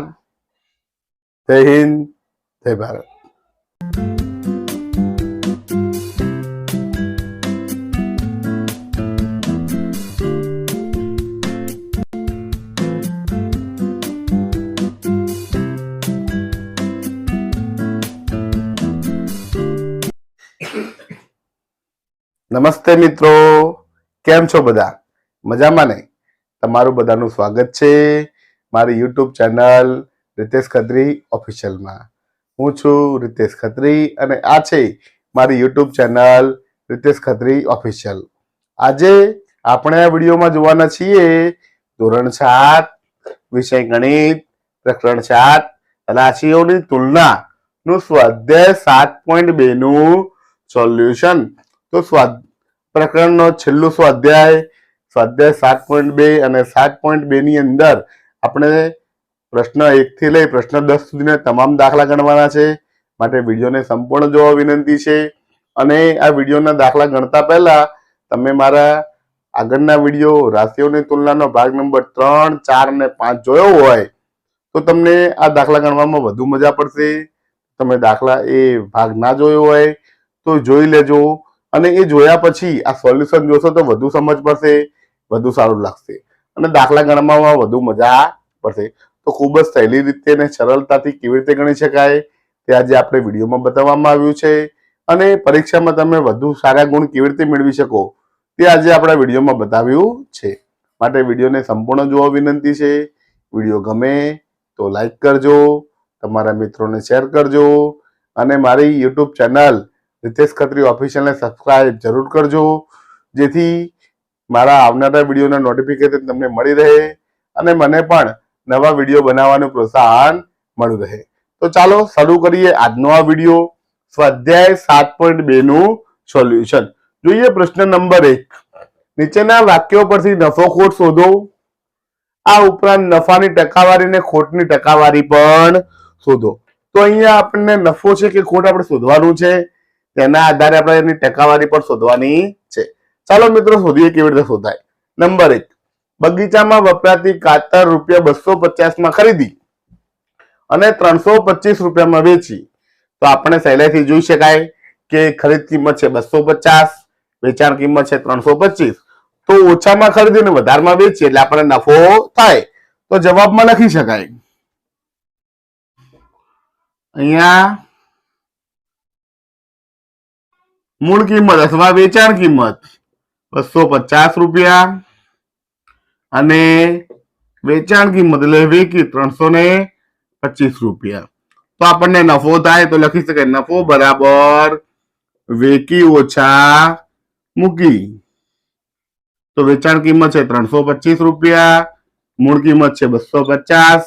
જય હિન્દ, જય ભારત. નમસ્તે મિત્રો. કેમ છો બધા? મજામાં ને? તમારું બધાનું સ્વાગત છે મારી યુટ્યુબ ચેનલ રીતેશ ખત્રી ઓફિશિયલમાં. હું છું રીતેશ ખત્રી અને આ છે મારી YouTube channel Ritesh Khatri official. આજે આપણે આ વિડીયોમાં જોવાના છીએ ધોરણ 7 વિષય ગણિત પ્રકરણ 7 રાશિઓની તુલના નું સ્વાધ્યાય 7.2 નું સોલ્યુશન. તો પ્રકરણનો છેલ્લો સ્વાધ્યાય 7.2 અને 7.2 ની અંદર આપણે પ્રશ્ન 1 થી લઈ પ્રશ્ન 10 સુધીના તમામ દાખલા ગણવાના છે. માટે વિડીયોને સંપૂર્ણ જોવા વિનંતી છે. અને આ વિડીયોના દાખલા ગણતા પહેલા તમે મારા આગળના વિડીયો રાશિઓની તુલનાનો ભાગ નંબર 3, 4 અને 5 જોયો હોય તો તમને આ દાખલા ગણવામાં વધુ મજા પડશે. તમે દાખલા એ ભાગ ના જોયો હોય તો જોઈ લેજો અને એ જોયા પછી આ સોલ્યુશન જોશો તો વધુ સમજ પડશે, વધુ સારું લાગશે અને દાખલા ગણવામાં વધુ મજા પડશે. તો ખૂબ જ સહેલી રીતે અને સરળતાથી કેવી રીતે ગણી શકાય તે આજે આપણે વિડીયોમાં બતાવવામાં આવ્યું છે. અને પરીક્ષામાં તમે વધુ સારા ગુણ કેવી રીતે મેળવી શકો તે આજે આપણા વિડીયોમાં બતાવ્યું છે. માટે વિડીયોને સંપૂર્ણ જોવા વિનંતી છે. વિડીયો ગમે તો લાઈક કરજો, તમારા મિત્રોને શેર કરજો અને મારી યુટ્યુબ ચેનલ રીતેશ ખત્રી ઓફિશિયલને સબસ્ક્રાઇબ જરૂર કરજો, જેથી મારા આવનારા વિડીયોના નોટિફિકેશન તમને મળી રહે અને મને પણ નવા વિડીયો બનાવવાનું પ્રોત્સાહન મળ્યું રહે. તો ચાલો શરૂ કરીએ આજનો આ વિડીયો. સ્વાધ્યાય 7.2 નું સોલ્યુશન. જોઈએ પ્રશ્ન નંબર 1. નીચેના વાક્યો પરથી નફો ખોટ શોધો. આ ઉપરાંત નફાની ટકાવારી અને ખોટની ટકાવારી પણ શોધો. તો અહીંયા આપણને નફો છે કે ખોટ આપણે શોધવાનું છે, તેના આધારે આપણે એની ટકાવારી પણ શોધવાની છે. ચાલો મિત્રો શોધીએ કેવી રીતે શોધાય. નંબર 1. બગીચામાં વપરાતી કાતર ₹250 માં ખરીદી અને 325 રૂપિયામાં વેચી. તો આપણે સહેલાઈથી જોઈ શકાય કે ખરીદ કિંમત છે 250, વેચાણ કિંમત છે 325. તો ઓછામાં ખરીદી અને વધારમાં વેચીએ એટલે આપણને નફો થાય. તો જવાબમાં લખી શકાય અહીંયા મૂળ કિંમત અથવા વેચાણ કિંમત 250 રૂપિયા અને વેચાણ કિંમત એટલે વેકી 325 રૂપિયા. તો આપણને નફો થાય તો લખી શકાય નફો બરાબર વેકી ઓછા મૂકી. તો વેચાણ કિંમત છે 325 રૂપિયા, મૂળ કિંમત છે 250,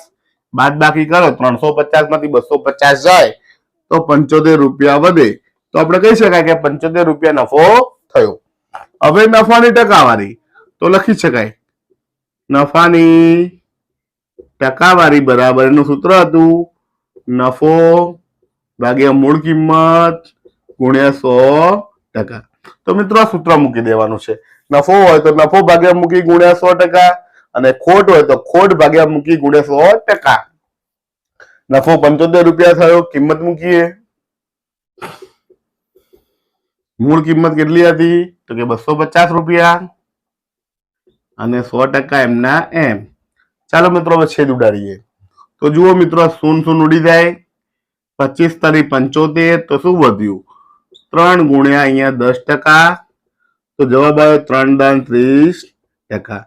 બાદ બાકી કરો 350 માંથી 250 જાય તો 75 રૂપિયા વધે. તો આપણે કહી શકાય કે 75 રૂપિયા નફો થયો. હવે નફાની ટકાવારી તો લખી શકાય નફાની ટકાવારી બરાબર એનું સૂત્ર હતું નફો ભાગ્યા મૂળ કિંમત ગુણ્યા 100%. તો મિત્રો આ સૂત્ર મૂકી દેવાનું છે. નફો હોય તો નફો ભાગ્યા મૂકી ગુણ્યા 100% અને ખોટ હોય તો ખોટ ભાગ્યા મૂકી ગુણ્યા 100%. નફો 75 રૂપિયા થયો. કિંમત મૂકીએ. મૂળ કિંમત કેટલી હતી તો કે 250 રૂપિયા અને 100% એમના એમ. ચાલો મિત્રો હવે છેદ ઉડાડીએ. તો જુઓ મિત્રો 0 ઉડી જાય. 25 તારી 75 તો શું વધ્યું 3 ગુણ્યા અહીંયા 10%. તો જવાબ આવ્યો 3 દાન 30%.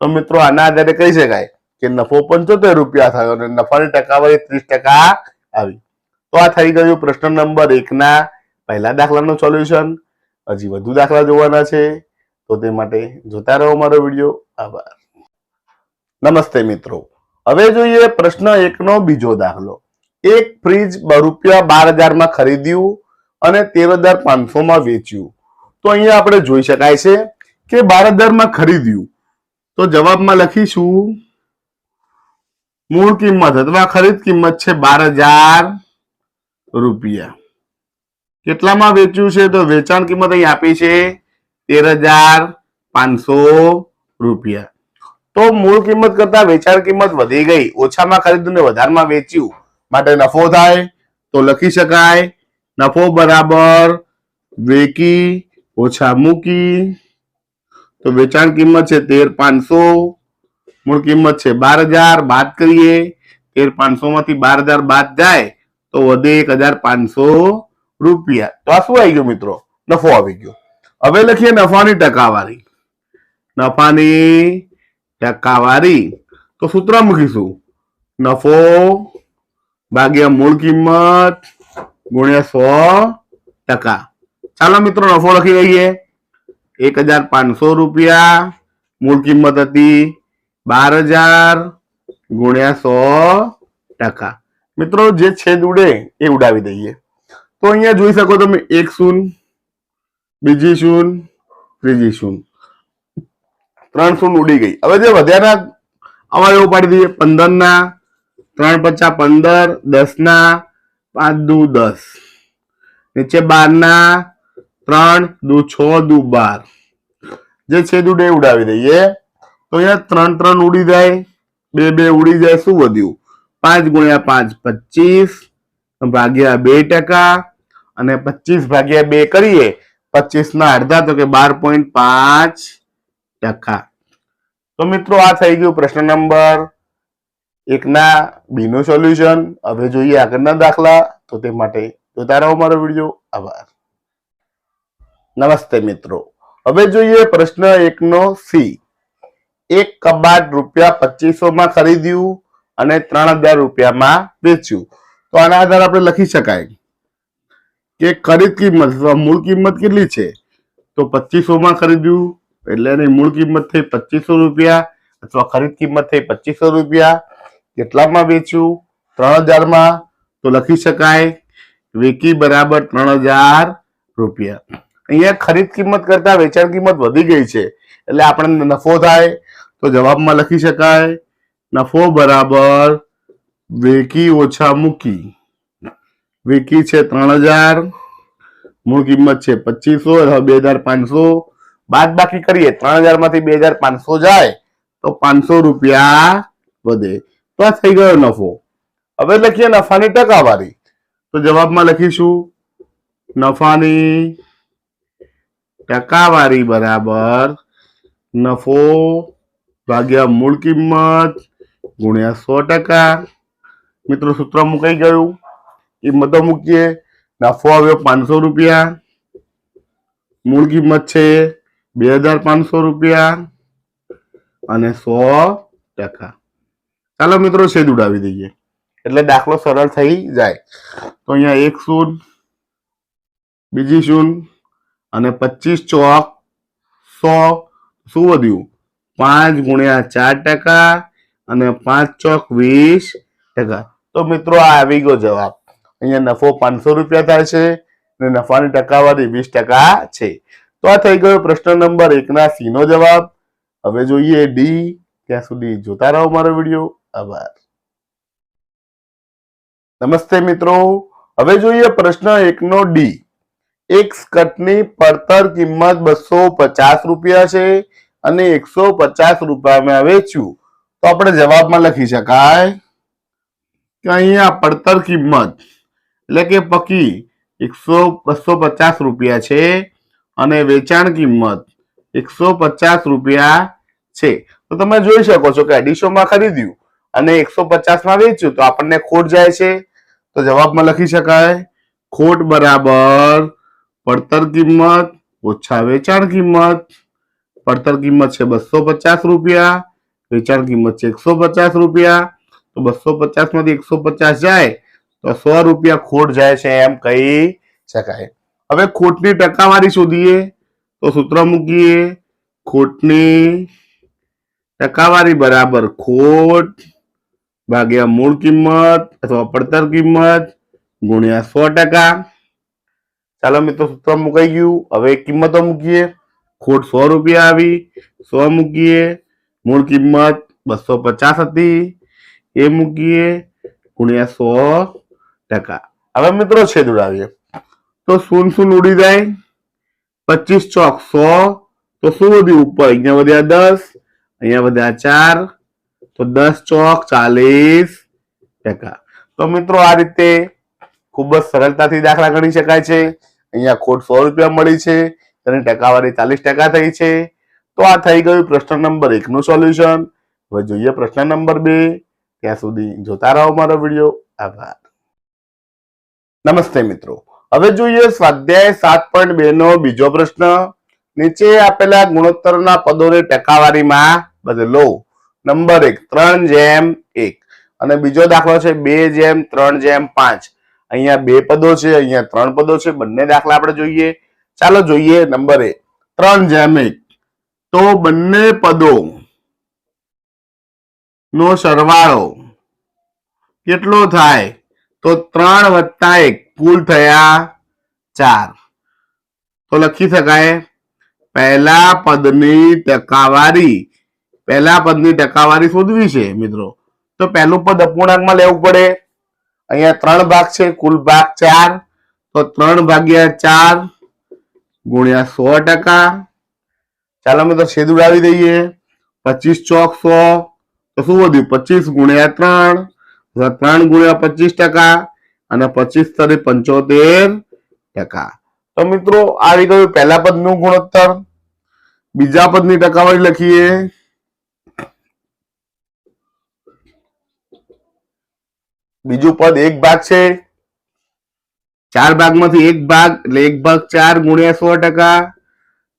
તો મિત્રો આના આધારે કહી શકાય કે નફો 75 રૂપિયા થયો અને નફાની ટકાવારી 30% આવી. તો આ થઈ ગયું પ્રશ્ન નંબર 1 ના પહેલા દાખલાનું સોલ્યુશન. હજી વધુ દાખલા જોવાના છે તો તે માટે જોતા રહો મારો વિડીયો. આભાર. નમસ્તે મિત્રો, હવે જોઈએ પ્રશ્ન 1 નો બીજો દાખલો. એક ફ્રીજ રૂપિયા 12,000 માં ખરીદ્યું અને 13,500 માં વેચ્યું. તો અહીંયા આપણે જોઈ શકાય છે કે 12,000 માં ખરીદ્યું તો જવાબમાં લખીશું મૂળ કિંમત અથવા ખરીદ કિંમત છે 12,000 રૂપિયા. કેટલામાં વેચ્યું છે તો વેચાણ કિંમત અહીં આપી છે 13,500 રૂપિયા. તો મૂળ કિંમત કરતા વેચાણ કિંમત વધી ગઈ. ઓછામાં ખરીદ્યું ને વધારમાં વેચ્યું માટે નફો થાય. તો લખી શકાય નફો બરાબર વેકી ઓછા મૂકી. તો વેચાણ કિંમત છે 13,500, મૂળ કિંમત છે 12,000. બાદ કરીએ 13,500 માંથી 12,000 બાદ જાય તો વધે 1,500 રૂપિયા. તો આ શું આવી ગયું મિત્રો? નફો આવી ગયો. હવે લખીએ નફાની ટકાવારી. નફાની ટકાવારી તો સૂત્ર મૂકીશું નફો ભાગ્યા મૂળ કિંમત ગુણ્યા 100%. ચાલો મિત્રો નફો લખી લઈએ 1,500 રૂપિયા. મૂળ કિંમત હતી 12,000 ગુણ્યા 100%. મિત્રો જે છેદ ઉડે એ ઉડાવી દઈએ. તો અહીંયા જોઈ શકો તમે 1 શૂન્ય, બીજી શૂન્ય, ત્રીજી શૂન્ય, 3 શૂન્ય ઉડી ગઈ. હવે જે વધ્યાના અવયવો પાડી દઈએ 15 ના 3 × 5 15, 10 ના 5 દુ 10, નીચે 12 ના 3 દુ 6 દુ 12. જે છેદ ઉડે ઉડાવી દઈએ. તો અહીંયા 3 3 ઉડી જાય, 2 2 ઉડી જાય. શું વધ્યું 5 ગુણ્યા 5 25 ભાગ્યા 2% અને 25 ભાગ્યા 2 કરીએ 25 ના અડધા તો કે 12.5%. તો મિત્રો આ થઈ ગયું પ્રશ્ન નંબર 1 ના બી નું સોલ્યુશન. હવે જોઈએ આગળના દાખલા. તો તે માટે જોતા રહો મારો વિડીયો. આભાર. નમસ્તે મિત્રો, હવે જોઈએ પ્રશ્ન 1 નો સી. એક કબાટ રૂપિયા 2500 માં ખરીદ્યું અને 3,000 રૂપિયામાં વેચ્યું. તો આના આધારે આપણે લખી શકાય કે ખરીદ કિંમત અથવા મૂળ કિંમત કેટલી છે તો 2500 માં ખરીદ્યું એટલે એની મૂળ કિંમત થઈ 2500 રૂપિયા અથવા ખરીદ કિંમત થઈ 2500 રૂપિયા. કેટલામાં વેચ્યું 3,000 માં. તો લખી શકાય વેકી બરાબર 3,000 રૂપિયા. અહીંયા ખરીદ કિંમત કરતા વેચાણ કિંમત વધી ગઈ છે એટલે આપણને નફો થાય. તો જવાબમાં લખી શકાય નફો બરાબર વેકી ઓછા મૂકી. વેકી છે 3,000, મૂળ કિંમત છે 2500 અથવા 2,500. બાદ બાકી કરીએ 3,000 માંથી 2,500 જાય તો 500 રૂપિયા વધે. તો આ થઈ ગયો નફો. હવે લખીએ નફાની ટકાવારી. તો જવાબમાં લખીશું નફાની ટકાવારી બરાબર નફો ભાગ્યા મૂળ કિંમત ગુણ્યા 100%. મિત્રો સૂત્ર મુકાઈ ગયું. કિંમતો મૂકીએ. નફો આવ્યો 500 રૂપિયા, મૂળ કિંમત છે 2,500 રૂપિયા અને 100%. ચાલો મિત્રો છેદ ઉડાવી દઈએ એટલે દાખલો સરળ થઈ જાય. તો અહીંયા 1 શૂન્ય, બીજી શૂન્ય અને 25 ચોક 100. શું વધ્યું 5 ગુણ્યા 4% અને 5 ચોક 20%. તો મિત્રો આ આવી ગયો જવાબ. અહીંયા નફો 500 રૂપિયા થાય છે અને નફાની ટકાવારી 20% છે. તો આ થઈ ગયો પ્રશ્ન નંબર 1 ના સી નો જવાબ. હવે જોઈએ ડી. ત્યાં સુધી જોતા રહો મારો વિડીયો. આભાર. નમસ્તે મિત્રો, હવે જોઈએ પ્રશ્ન 1 નો ડી. એક સ્કર્ટની પડતર કિંમત 250 રૂપિયા છે અને 150 રૂપિયામાં વેચ્યું, તો આપણે જવાબમાં લખી શકાય કે અહીંયા પડતર કિંમત એટલે કે પકી 250 રૂપિયા છે અને વેચાણ કિંમત 150 રૂપિયા છે. તો તમે જોઈ શકો છો કે 250 ખરીદ્યું અને 150 માં વેચ્યું તો આપણને ખોટ જાય છે. તો જવાબમાં લખી શકાય ખોટ બરાબર પડતર કિંમત ઓછા વેચાણ કિંમત. પડતર કિંમત છે 250 રૂપિયા, વેચાણ કિંમત છે 150 રૂપિયા. તો 250 માંથી 150 જાય તો 100 રૂપિયા ખોટ જાય છે એમ કહી શકાય. હવે ખોટની ટકાવારી શોધીએ તો સૂત્ર મૂકીએ ખોટની ટકાવારી બરાબર ખોટ ભાગ્યા મૂળ કિંમત અથવા પડતર કિંમત ગુણ્યા 100%. ચાલો મિત્રો સૂત્ર મુકાઈ ગયું. હવે કિંમતો મૂકીએ. ખોટ 100 રૂપિયા આવી, 100 મૂકીએ. મૂળ કિંમત 250 હતી એ મૂકીએ ગુણ્યા 100%. હવે મિત્રો છેદ ઉડાવીએ તો 0 ઉડી જાય. 25 ચોક 100 તો શું વધ્યું ઉપર? અહીંયા વધ્યા 10, અહીંયા વધ્યા 4 તો 10 ચોક 40%. તો મિત્રો આ રીતે ખૂબ જ સરળતાથી દાખલા ગણી શકાય છે. અહીંયા ખોટ 100 રૂપિયા મળી છે, તેની ટકાવારી 40% થઈ છે. તો આ થઈ ગયું પ્રશ્ન નંબર 1 નું સોલ્યુશન. હવે જોઈએ પ્રશ્ન નંબર 2. ત્યાં સુધી જોતા રહો મારો વિડીયો. આભાર. નમસ્તે મિત્રો, હવે જોઈએ સ્વાધ્યાય 7.2 નો બીજો પ્રશ્ન. નીચે આપેલા ગુણોત્તરના પદોને ટકાવારીમાં બદલો. નંબર 1 3:1 અને બીજો દાખલો છે 2:3:5. અહીંયા 2 પદો છે, અહીંયા 3 પદો છે. બંને દાખલા આપણે જોઈએ. ચાલો જોઈએ. નંબર 1 3:1 તો બંને પદો નો સરવાળો કેટલો થાય? તો 3 + 1 કુલ થયા 4. તો લખી શકાય પહેલા પદની ટકાવારી શોધવી છે મિત્રો. તો પહેલું પદ અપૂર્ણાંકમાં લેવું પડે. અહીંયા 3 ભાગ છે, કુલ ભાગ 4. તો 3/4 ગુણ્યા 100%. ચાલો મિત્રો છેદ ઉડાવી દઈએ. 25 ચોક 100 તો શું વધ્યું? 25 ગુણ્યા 3 3 ગુણ્યા 25% અને 25 તરી 75%. તો મિત્રો આવી ગયું પહેલા પદનું ગુણોત્તર. બીજા પદની ટકાવારી લખીએ. બીજું પદ 1 ભાગ છે, 4 ભાગમાંથી 1 ભાગ એટલે 1/4 ગુણ્યા 100%.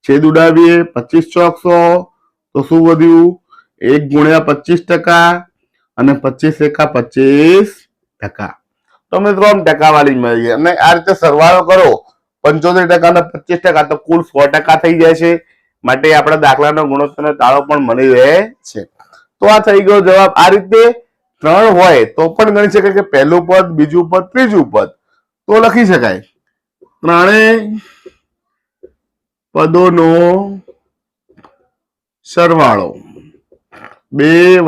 છેદ ઉડાવીએ. 25 ચોક 100 તો શું વધ્યું? 1 ગુણ્યા 25% અને 25 એકા 25%. તો મિત્રો આમ ટકાવારી મળી ગઈ. અને આ રીતે સરવાળો કરો 75% અને 25% તો કુલ 100% થઈ જાય છે. માટે આપણા દાખલાનો ગુણોત્તરનો તાળો પણ મળી રહે છે. તો આ થઈ ગયો જવાબ. આ રીતે 3 હોય તો પણ ગણી શકાય કે પહેલું પદ, બીજું પદ, ત્રીજું પદ. તો લખી શકાય ત્રણેય પદોનો સરવાળો 2 +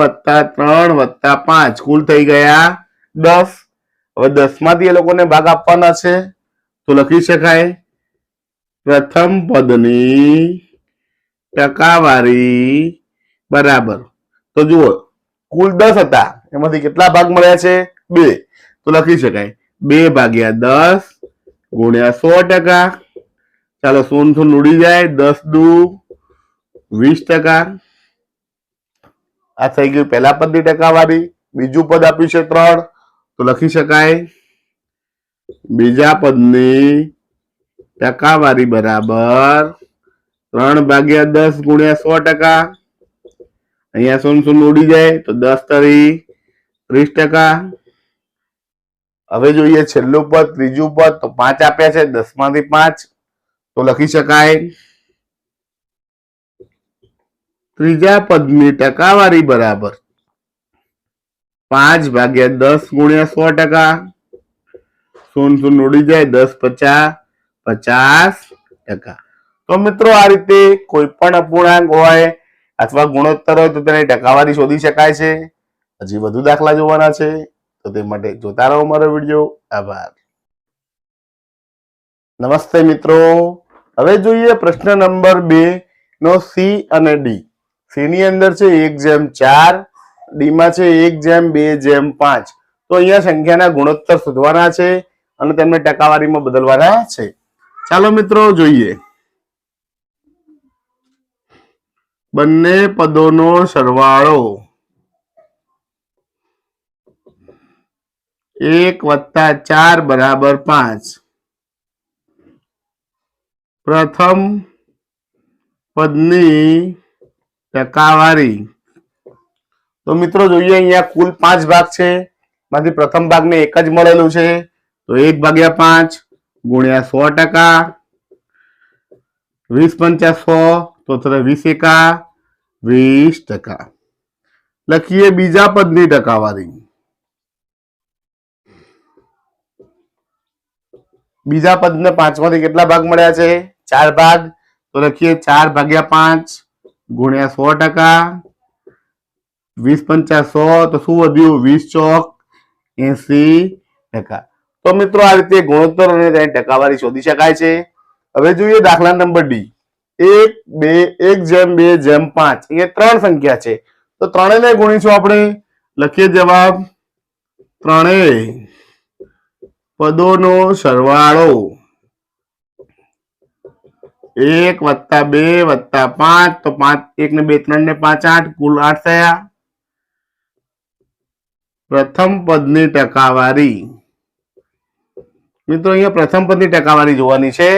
3 + 5 કુલ થઈ ગયા 10. હવે 10 માંથી એ લોકોને ભાગ આપવાના છે તો લખી શકાય પ્રથમ પદની ટકાવારી બરાબર. તો જુઓ કુલ 10 હતા, એમાંથી કેટલા ભાગ મળ્યા છે? 2. તો લખી શકાય 2/10 ગુણ્યા 100%. ચાલો 0 ઉડી જાય. 10 દુ 20%. આ થઈ ગયું પહેલા પદની ટકાવારી. બીજું પદ આપ્યું છે 3 તો લખી શકાય બીજા પદની ટકાવારી બરાબર 3/10 ગુણ્યા 100%. અહીંયા 0 ઉડી જાય તો 10 તરી 30%. હવે જોઈએ છેલ્લું પદ, ત્રીજું પદ. તો 5 આપ્યા છે, 10 માંથી 5 તો લખી શકાય ત્રીજા પદની ટકાવારી બરાબર 5/10 ગુણ્યા 100%. 0 ઉડી જાય. 10 × 50 50%. તો મિત્રો આ રીતે કોઈ પણ અપૂર્ણાંક હોય અથવા ગુણોત્તર હોય તો તેની ટકાવારી શોધી શકાય છે. હજી વધુ દાખલા જોવાના છે તો તે માટે જોતા રહો મારો વિડીયો. આભાર. નમસ્તે મિત્રો, હવે જોઈએ પ્રશ્ન નંબર 2 નો સી અને ડી. સી ની અંદર છે 1/4, ડી માં છે 1/2/5. તો અહીંયા સંખ્યાના ગુણોત્તર શોધવાના છે અને તેમને ટકાવારીમાં બદલવાના છે. ચાલો મિત્રો જોઈએ. બંને પદોનો સરવાળો 1 + 4 = 5. પ્રથમ પદની ટકાવારી. તો મિત્રો જોઈએ અહીંયા કુલ 5 ભાગ છે, માંથી પ્રથમ ભાગને 1 જ મળેલું છે તો 1/5 ગુણ્યા 100%. 20 × 100 તો 20 × 20%. લખીએ બીજા પદની ટકાવારી. બીજા પદને 5 માંથી કેટલા ભાગ મળ્યા છે? 4 ભાગ. તો લખીએ 4/5 ગુણ્યા 100%. 20 × 100 તો શું વધ્યું? 20 × 80%. તો મિત્રો આ રીતે ગુણોત્તર અને તેની ટકાવારી શોધી શકાય છે. હવે જોઈએ દાખલા નંબર ડી. 1/2/5. અહીંયા 3 સંખ્યા છે તો ત્રણેયને ગુણીશું આપણે. લખીએ જવાબ. ત્રણેય પદોનો સરવાળો 1 + 2 + 5. તો 5 1 ને 2 3 ને 5 8, કુલ 8 થયા. પ્રથમ પદની ટકાવારી. મિત્રો અહીંયા પ્રથમ પદની ટકાવારી જોવાની છે.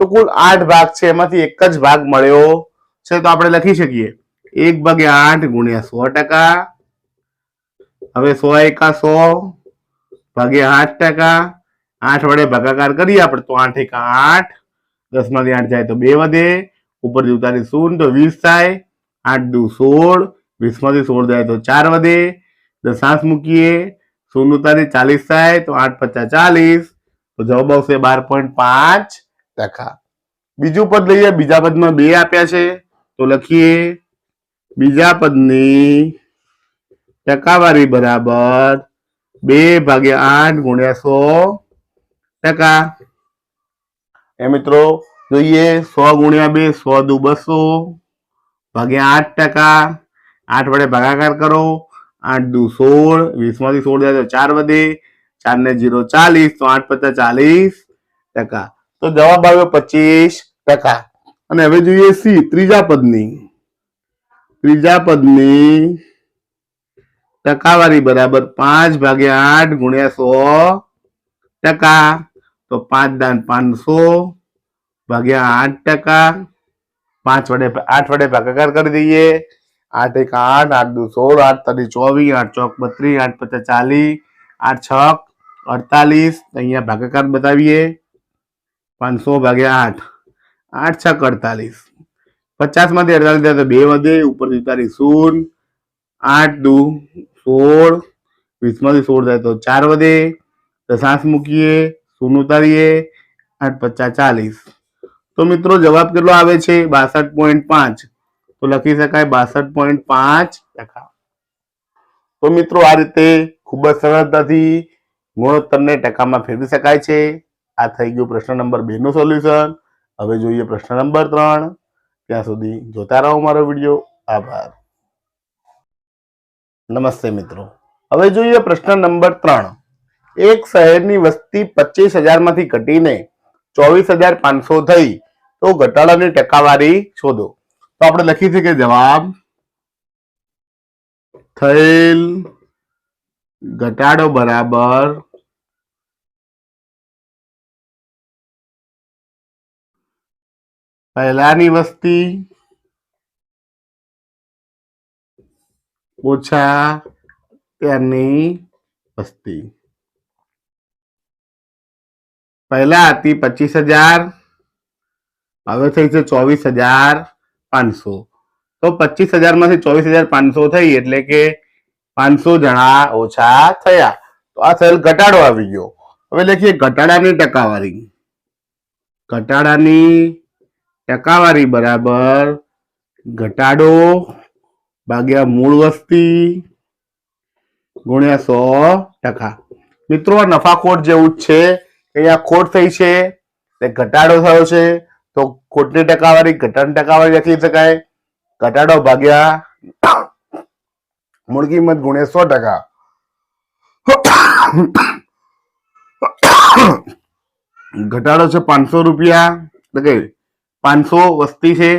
તો કુલ 8 ભાગ છે, એમાંથી એક જ ભાગ મળ્યો છે તો આપણે લખી શકીએ 1/8 ગુણ્યા 100%. હવે 100 × 100 ભાગ્યા 8%. 8 વડે ભાગાકાર કરીએ આપણે તો 8 × 8. 10 માંથી 8 જાય તો 2 વધે. ઉપરથી ઉતારી 0 તો 20 થાય. 8 દુ 16. 20 માંથી 16 જાય તો 4 વધે. 10 મૂકીએ, 0 ઉતારી 40 થાય તો 8 × 5 = 40. તો જવાબ આવશે 12.5%. બીજું પદ લઈએ. બીજા પદમાં 2 આપ્યા છે તો લખીએ બીજા પદની ટકાવારી બરાબર 2/8 ગુણ્યા 100%. એ મિત્રો જોઈએ 100 ગુણ્યા 2 100 દુ 200 ભાગ્યા 8%. 8 વડે ભાગાકાર કરો. 8 દુ 16. 20 માંથી 16 જાય તો 4 વધે. 4 ને 0 40 તો 8 × 5 = 40%. તો જવાબ આવ્યો 25%. અને હવે જોઈએ સી, ત્રીજા પદની. ત્રીજા પદની ટકાવારી બરાબર 5/8 ગુણ્યા 100%. તો 5 દાન 500 ભાગ્યા 8%. 8 વડે ભાગાકાર કરી દઈએ. 8 × 8, 8 દુ 16, 8 તરી 24, 8 ચોક 32, 8 × 5 = 40, 8 છક 48. અહીંયા ભાગાકાર બતાવીએ. 500 ભાગ્યા 8, 8 છક 48. 50 માંથી 48 જાય તો 2 વધે. ઉપરથી ઉતારી 0. 8 દુ 16. 20 માંથી 16 જાય તો 4 વધે. 10 મૂકીએ, 0 ઉતારીએ. 8 × 5 = 40. તો મિત્રો જવાબ કેટલો આવે છે? 62.5. તો લખી શકાય 62.5%. તો મિત્રો આ રીતે ખૂબ જ સરળતાથી ગુણોત્તરને ટકામાં ફેરવી શકાય છે. આ થઈ ગયું પ્રશ્ન નંબર 2 નું સોલ્યુશન. હવે જોઈએ પ્રશ્ન નંબર 3. ત્યાં સુધી જોતા રહો મારો વિડીયો. આભાર. નમસ્તે મિત્રો, હવે જોઈએ પ્રશ્ન નંબર 3. એક શહેરની વસ્તી 25,000 માંથી ઘટીને 24,500 થઈ તો ઘટાડાની ટકાવારી શોધો. તો આપણે લખી શકીએ જવાબ. થયેલ ઘટાડો બરાબર પહેલાની વસ્તી ઓછા ત્યારની વસ્તી. પહેલા હતી 25,000, હવે થઈ છે 24,500. તો 25,000 માંથી 24,500 થઈ એટલે કે 500 જણા ઓછા થયા. તો આ થયેલ ઘટાડો આવી ગયો. હવે લખીએ ઘટાડાની ટકાવારી. ઘટાડાની ટકાવારી બરાબર ઘટાડો ભાગ્યા મૂળ વસ્તી ગુણ્યા 100%. મિત્રો નફાખોટ જેવું જ છે. અહીંયા ખોટ થઈ છે, ઘટાડો થયો છે, તો ખોટની ટકાવારી ઘટાડની ટકાવારી લખી શકાય. ઘટાડો ભાગ્યા મૂળ કિંમત ગુણ્યા 100%. ઘટાડો છે 500 રૂપિયા, એટલે કે 500 વસ્તી છે,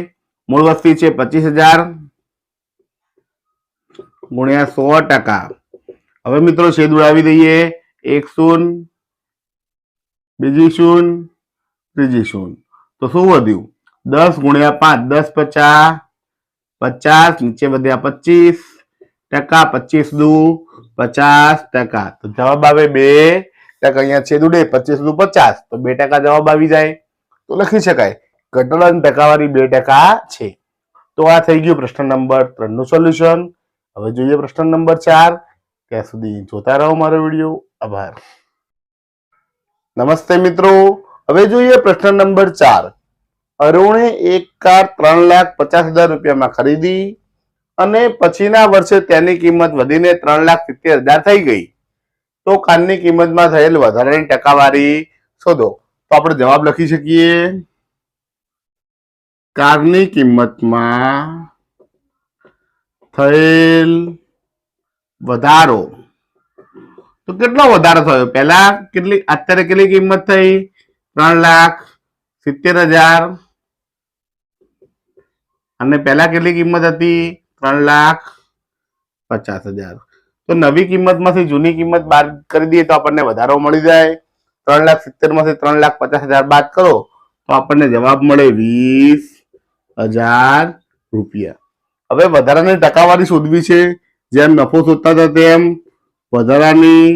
મૂળ વસ્તી છે 25,000 ગુણ્યા 100%. હવે મિત્રો છેદ ઉડાવી દઈએ. એક શૂન્ય, બીજી શૂન્ય, ત્રીજી શૂન્ય, તો શું વધ્યું? 10 ગુણ્યા 5, 10 50, 50 નીચે વધ્યા 25%, 25 દુ 50%. તો જવાબ આવે 2%. અહીંયા છેદ ઉડે 25 દુ 50, તો 2% જવાબ આવી જાય. તો લખી શકાય ઘટાડાની ટકાવારી 2% છે. તો આ થઈ ગયું પ્રશ્ન નંબર 3 નું સોલ્યુશન. હવે જોઈએ પ્રશ્ન નંબર 4. ત્યાં સુધી જોતા રહો મારો વિડીયો. આભાર. નમસ્તે મિત્રો, હવે જોઈએ પ્રશ્ન નંબર 4. અરુણે એક કાર 3,50,000 રૂપિયામાં ખરીદી અને પછીના વર્ષે તેની કિંમત વધીને 3,70,000 થઈ ગઈ. તો કારની કિંમતમાં થયેલ વધારાની ટકાવારી શોધો. તો આપણે જવાબ લખી શકીએ. કારની કિંમતમાં થયેલ વધારો. તો કેટલો વધારો થયો? પહેલા કેટલી, અત્યારે કેટલી કિંમત થઈ? 3,70,000. અને પહેલા કેટલી કિંમત હતી? 3,50,000. તો નવી કિંમતમાંથી જૂની કિંમત બાદ કરી દઈએ તો આપણને વધારો મળી જાય. 3,70,000 માંથી 3,50,000 બાદ કરો તો આપણને જવાબ મળે 20,000 રૂપિયા. હવે વધારાની ટકાવારી શોધવી છે. જેમ નફો શોધતા હતા તેમ વધારાની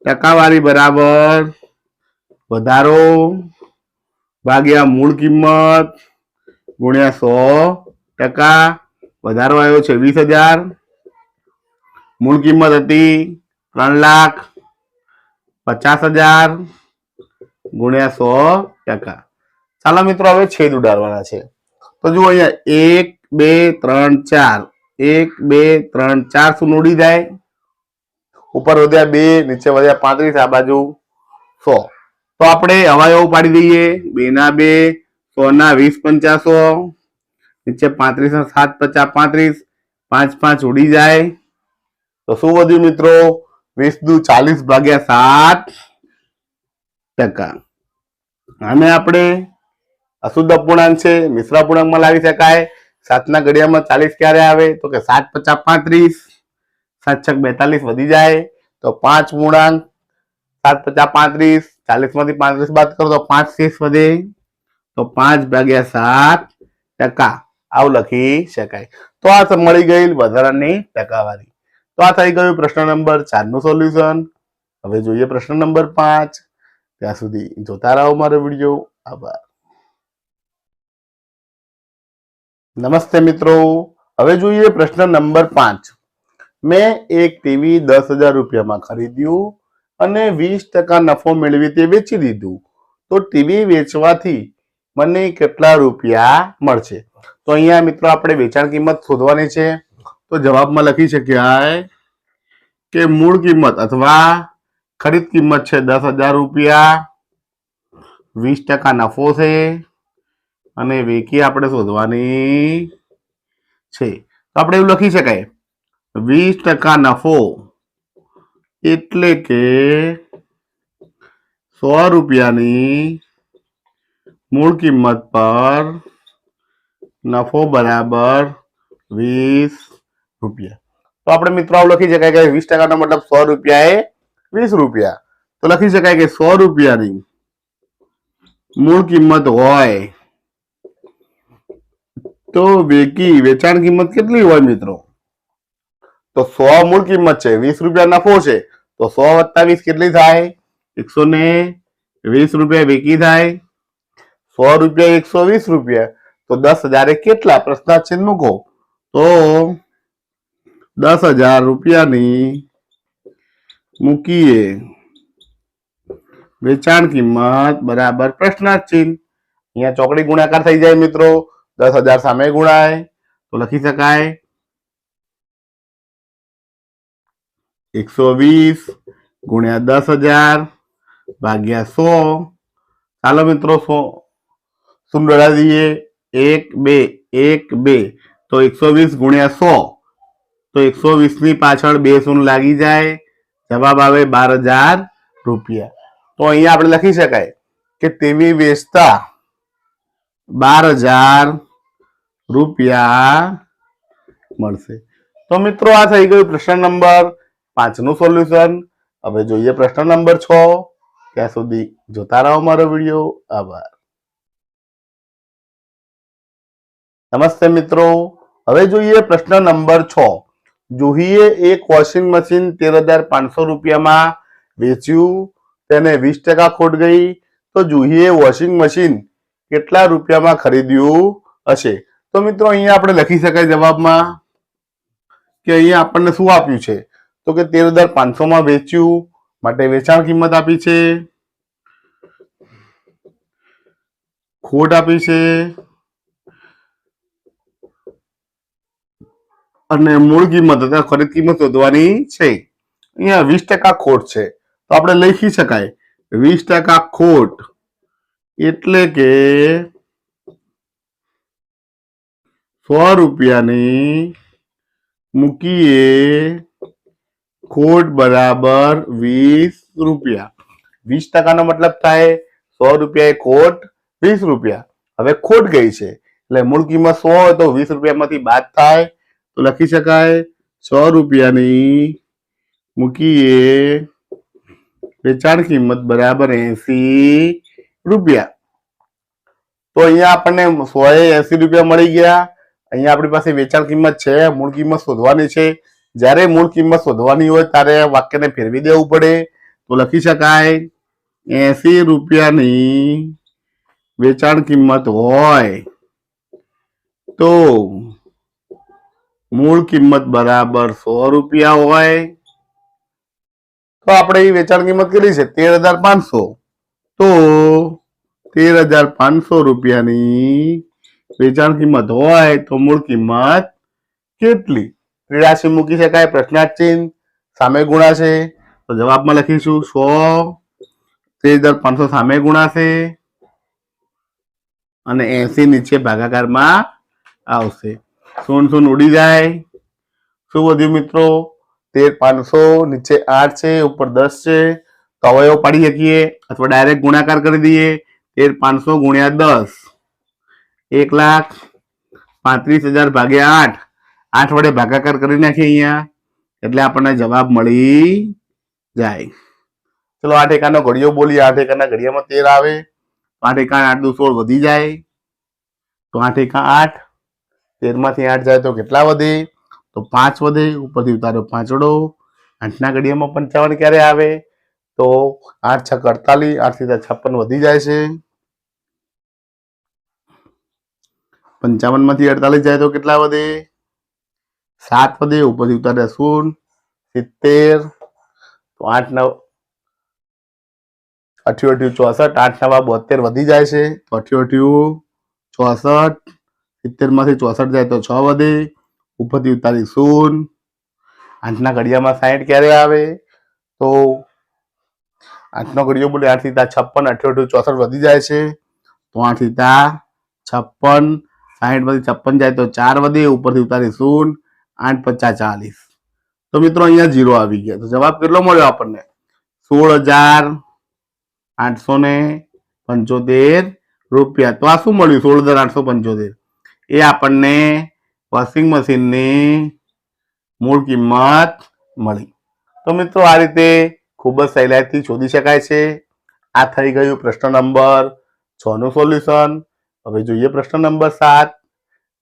ટકાવારી બરાબર વધારો ભાગ્યા મૂળ કિંમત ગુણ્યા 100%. વધારો આવ્યો છે 20,000, મૂળ કિંમત હતી 3,50,000 ગુણ્યા 100%. ચાલો મિત્રો હવે છેદ ઉડાડવાના છે. તો જુઓ અહીંયા 1 2 3 4, 1 2 3 4 શૂન્ય ઉડી જાય. ઉપર વધ્યા 2, નીચે વધ્યા 35, આ બાજુ 100. તો આપણે અવયવ પાડી દઈએ. 2 ના 2, 100 ના 20 × 100, નીચે 35 ના 7 × 35, 5 5 ઉડી જાય. તો શું વધ્યું મિત્રો? 20 દુ 40 ભાગ્યા 7%. આને આપણે અશુદ્ધ અપૂર્ણાંક છે, મિશ્ર અપૂર્ણાંકમાં લાવી શકાય. 7 ના ઘડિયામાં 40 ક્યારે આવે? તો કે 7 × 50 = 35, 7 × 42 વધી જાય. તો 5 પૂર્ણાંક 7 × 50 = 40 માંથી 35 બાદ કરો તો 5 શેષ વધે. તો 5/7%. આવું લખી શકાય. તો આ મળી ગઈ વધારાની ટકાવારી. તો આ થઈ ગયું પ્રશ્ન નંબર 4 નું સોલ્યુશન. હવે જોઈએ પ્રશ્ન નંબર 5. ત્યાં સુધી જોતા રહો મારો વિડીયો. આભાર. નમસ્તે મિત્રો, હવે જોઈએ પ્રશ્ન નંબર 5. મેં એક ટીવી 10,000 રૂપિયામાં ખરીદ્યું અને 20% નફો મેળવી તે વેચી દીધું. તો ટીવી વેચવાથી મને કેટલા રૂપિયા મળશે? તો અહીંયા મિત્રો આપણે વેચાણ કિંમત શોધવાની છે. તો જવાબમાં લખી શકાય કે મૂળ કિંમત અથવા ખરીદ કિંમત છે 10,000 રૂપિયા, 20% નફો છે અને વેચી આપણે શોધવાની છે. તો આપણે એવું લખી શકાય 20% નફો એટલે કે 100 રૂપિયાની મૂળ કિંમત પર નફો બરાબર 20 રૂપિયા. તો આપણે મિત્રો આવું લખી શકાય કે 20% નો મતલબ 100 રૂપિયા એ 20 રૂપિયા. તો લખી શકાય કે 100 રૂપિયાની મૂળ કિંમત હોય તો વેચાણ કિંમત કેટલી હોય મિત્રો? તો 100 મૂળ કિંમત છે, 20 રૂપિયા નફો છે, તો 100 + 20 કેટલી થાય? 120 રૂપિયા વેચી થાય. 100 રૂપિયા 120 રૂપિયા, તો 10,000 એ કેટલા? પ્રશ્નાર્થ ચિહ્ન મૂકો. તો 10,000 રૂપિયાની મૂકીએ વેચાણ કિંમત બરાબર પ્રશ્નાર્થ ચિહ્ન. અહીંયા ચોકડી ગુણાકાર થઈ જાય મિત્રો. 10,000 સામે ગુણાય તો લખી શકાય 120 ગુણ્યા 10,000 ભાગ્યા 100. ચાલો મિત્રો 100 શૂન્ય દઈએ 1 2 1 2 તો 120 ગુણ્યા 100 તો 120 ની પાછળ 2 શૂન્ય લાગી જાય, જવાબ આવે 12,000 રૂપિયા. તો અહીંયા આપણે લખી શકાય કે તેવી વેચતા 12,000 રૂપિયા મળશે. તો મિત્રો આ થઈ ગયું પ્રશ્ન નંબર 5 નું સોલ્યુશન. હવે જોઈએ પ્રશ્ન નંબર 6. ત્યાં સુધી જોતા રહો મારો વિડીયો. આભાર. નમસ્તે મિત્રો, હવે જોઈએ પ્રશ્ન નંબર 6. જુહીએ એક વોશિંગ મશીન 13,500 રૂપિયામાં વેચ્યું, તેને 20% ખોટ ગઈ, તો જુહીએ વોશિંગ મશીન કેટલા રૂપિયામાં ખરીદ્યું હશે? તો મિત્રો અહીંયા આપણે લખી શકાય જવાબમાં કે અહીંયા આપણને શું આપ્યું છે? તો કે 13,500 માં વેચ્યું માટે વેચાણ કિંમત આપી છે, ખોટ આપી છે અને મૂળ કિંમત અથવા ખરીદ કિંમત શોધવાની છે. અહીંયા 20% ખોટ છે તો આપણે લખી શકાય 20% ખોટ એટલે કે 100 રૂપિયાની મૂકીએ ખોટ બરાબર 20 રૂપિયા. 20% નો મતલબ થાય 100 રૂપિયા એ ખોટ 20 રૂપિયા. હવે ખોટ ગઈ છે એટલે મૂળ કિંમત 100 હોય તો 20 રૂપિયામાંથી બાદ થાય તો લખી શકાય 100 રૂપિયાની મૂકીએ વેચાણ કિંમત બરાબર 80 રૂપિયા. તો અહીંયા આપણને 180 રૂપિયા મળી ગયા. અહીંયા આપણી પાસે વેચાણ કિંમત છે, મૂળ કિંમત શોધવાની છે. જ્યારે મૂળ કિંમત શોધવાની હોય ત્યારે વાક્યને ફેરવી દેવું પડે. તો લખી શકાય 80 રૂપિયાની વેચાણ કિંમત હોય તો મૂળ કિંમત બરાબર 100 રૂપિયા હોય. તો આપણે એ વેચાણ કિંમત કેટલી છે? 13,500. તો 13,500 રૂપિયાની વેચાણ કિંમત હોય તો મૂળ કિંમત કેટલી? 83 મૂકી શકાય, પ્રશ્નાર્થ ચિહ્ન સામે ગુણાશે તો જવાબમાં લખીશું 100. 13,500 સામે ગુણાશે અને 80 નીચે ભાગાકારમાં આવશે. 0 ઉડી જાય. શું વધ્યું મિત્રો? 13,500 નીચે 8 છે, ઉપર 10 છે તો અવયવ પાડી શકીએ અથવા ડાયરેક્ટ ગુણાકાર કરી દઈએ. 13,500 ગુણ્યા 10 1,35,000 ભાગ્યા 8. 8 વડે ભાગાકાર કરી નાખીએ અહીંયા એટલે આપણને જવાબ મળી જાય. ચલો 8 એકાનો ઘડિયો બોલીએ. 8 એકાના ઘડિયામાં 13 આવે. 8 એકા 8 દુ 16 વધી જાય તો 8 એકા 8. 13 માંથી 8 જાય તો કેટલા વધે? તો 5 વધે. ઉપરથી ઉતાર્યો 5 વડો. 8 ના ઘડિયામાં 55 ક્યારે આવે? તો 8 6 48, 8 સીધા 56 વધી જાય છે. 55 માંથી 48 જાય તો કેટલા વધે? 7 વધે. ઉપરથી ઉતાર્યા 0 70. તો 8 9 88 64, 8 9 72 વધી જાય છે તો 88 64. 70 માંથી 64 જાય તો 6 વધે. ઉપરથી ઉતારી 0. 8 ના ઘડિયામાં 60 ક્યારે આવે? તો 8 નો ઘડિયો બોલે 8 સીધા 56, 88 64 વધી જાય છે તો 8 સીધા 56. 60 માંથી 56 જાય તો 4 વધે. ઉપરથી ઉતારી 0. 8 50 40. તો મિત્રો અહીંયા 0 આવી ગયા. તો જવાબ કેટલો મળ્યો આપણને? 16,875 રૂપિયા. તો આ શું મળ્યું? 16,875 એ આપણને વોશિંગ મશીનની મૂળ કિંમત મળી. તો મિત્રો આ રીતે ખૂબ જ સહેલાઈથી શોધી શકાય છે. આ થઈ ગયું પ્રશ્ન નંબર 6 નું સોલ્યુશન. હવે જોઈએ પ્રશ્ન નંબર 7.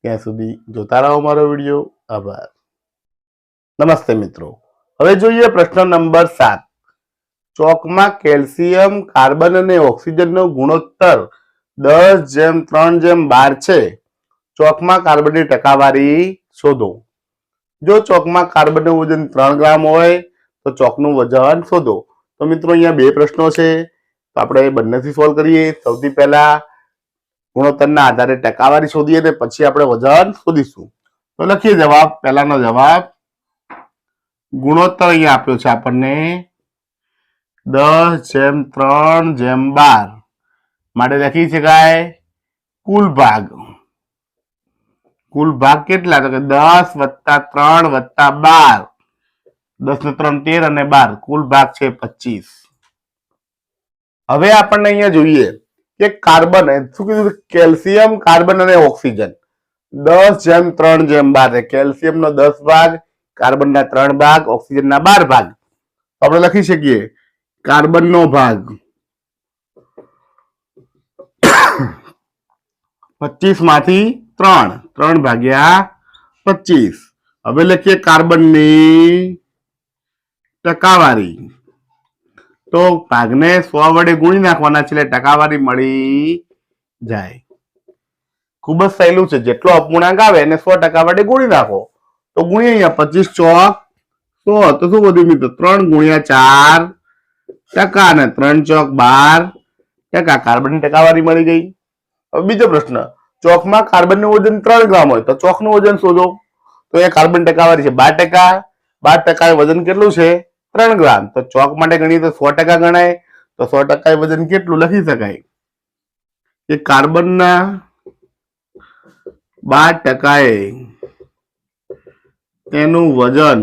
ત્યાં સુધી જોતા રહો મારો વિડીયો. આભાર. નમસ્તે મિત્રો, હવે જોઈએ પ્રશ્ન નંબર 7. ચોકમાં કેલ્શિયમ, કાર્બન અને ઓક્સિજનનો ગુણોત્તર 10:3:12 છે. ચોકમાં કાર્બનની ટકાવારી શોધો. જો ચોકમાં કાર્બનનું વજન 3 ગ્રામ હોય તો ચોકનું વજન શોધો. તો મિત્રો અહીંયા બે પ્રશ્નો છે તો આપણે બંનેથી સોલ્વ કરીએ. સૌથી પહેલા ગુણોત્તરના આધારે ટકાવારી શોધીએ ને પછી આપણે વજન શોધીશું. તો લખીએ જવાબ. પહેલાનો જવાબ ગુણોત્તર અહીંયા આપ્યો છે આપણને 10/3/12 માટે લખી શકાય કુલ ભાગ. કુલ ભાગ કેટલા? તો કે 10 + 3 + 12. 10 ને 3 13 અને 12 કુલ ભાગ છે 25. હવે આપણને અહીંયા જોઈએ કે કાર્બન શું કીધું? કેલ્શિયમ, કાર્બન અને ઓક્સિજન 10/3/12. કેલ્શિયમનો 10 ભાગ, કાર્બનના 3 ભાગ, ઓક્સિજનના 12 ભાગ. આપણે લખી શકીએ કાર્બનનો ભાગ 25 માંથી 3 ભાગ્યા 25. હવે લખીએ કાર્બનની ટકાવારી. તો ભાગને 100 વડે ગુણી નાખવાના છે એટલે ટકાવારી મળી જાય. ખૂબ જ સહેલું છે. જેટલો અપૂર્ણાંક આવે એને 100% વડે ગુણી નાખો. તો ગુણીએ અહીંયા 25 ચોક 100. તો શું વધ્યું મિત્રો? 3 × 4 અને 3 ચોક 12 કાર્બનની ટકાવારી મળી ગઈ. હવે બીજો પ્રશ્ન. ચોકમાં કાર્બનનું વજન 3 ગ્રામ હોય તો ચોકનું વજન શોધો. તો અહીંયા કાર્બન ટકાવારી છે 12%. 12% વજન કેટલું છે? 3 ગ્રામ. તો ચોક માટે ગણીએ તો 100% ગણાય. તો 100% વજન કેટલું લખી શકાય કે કાર્બનના 12% તેનું વજન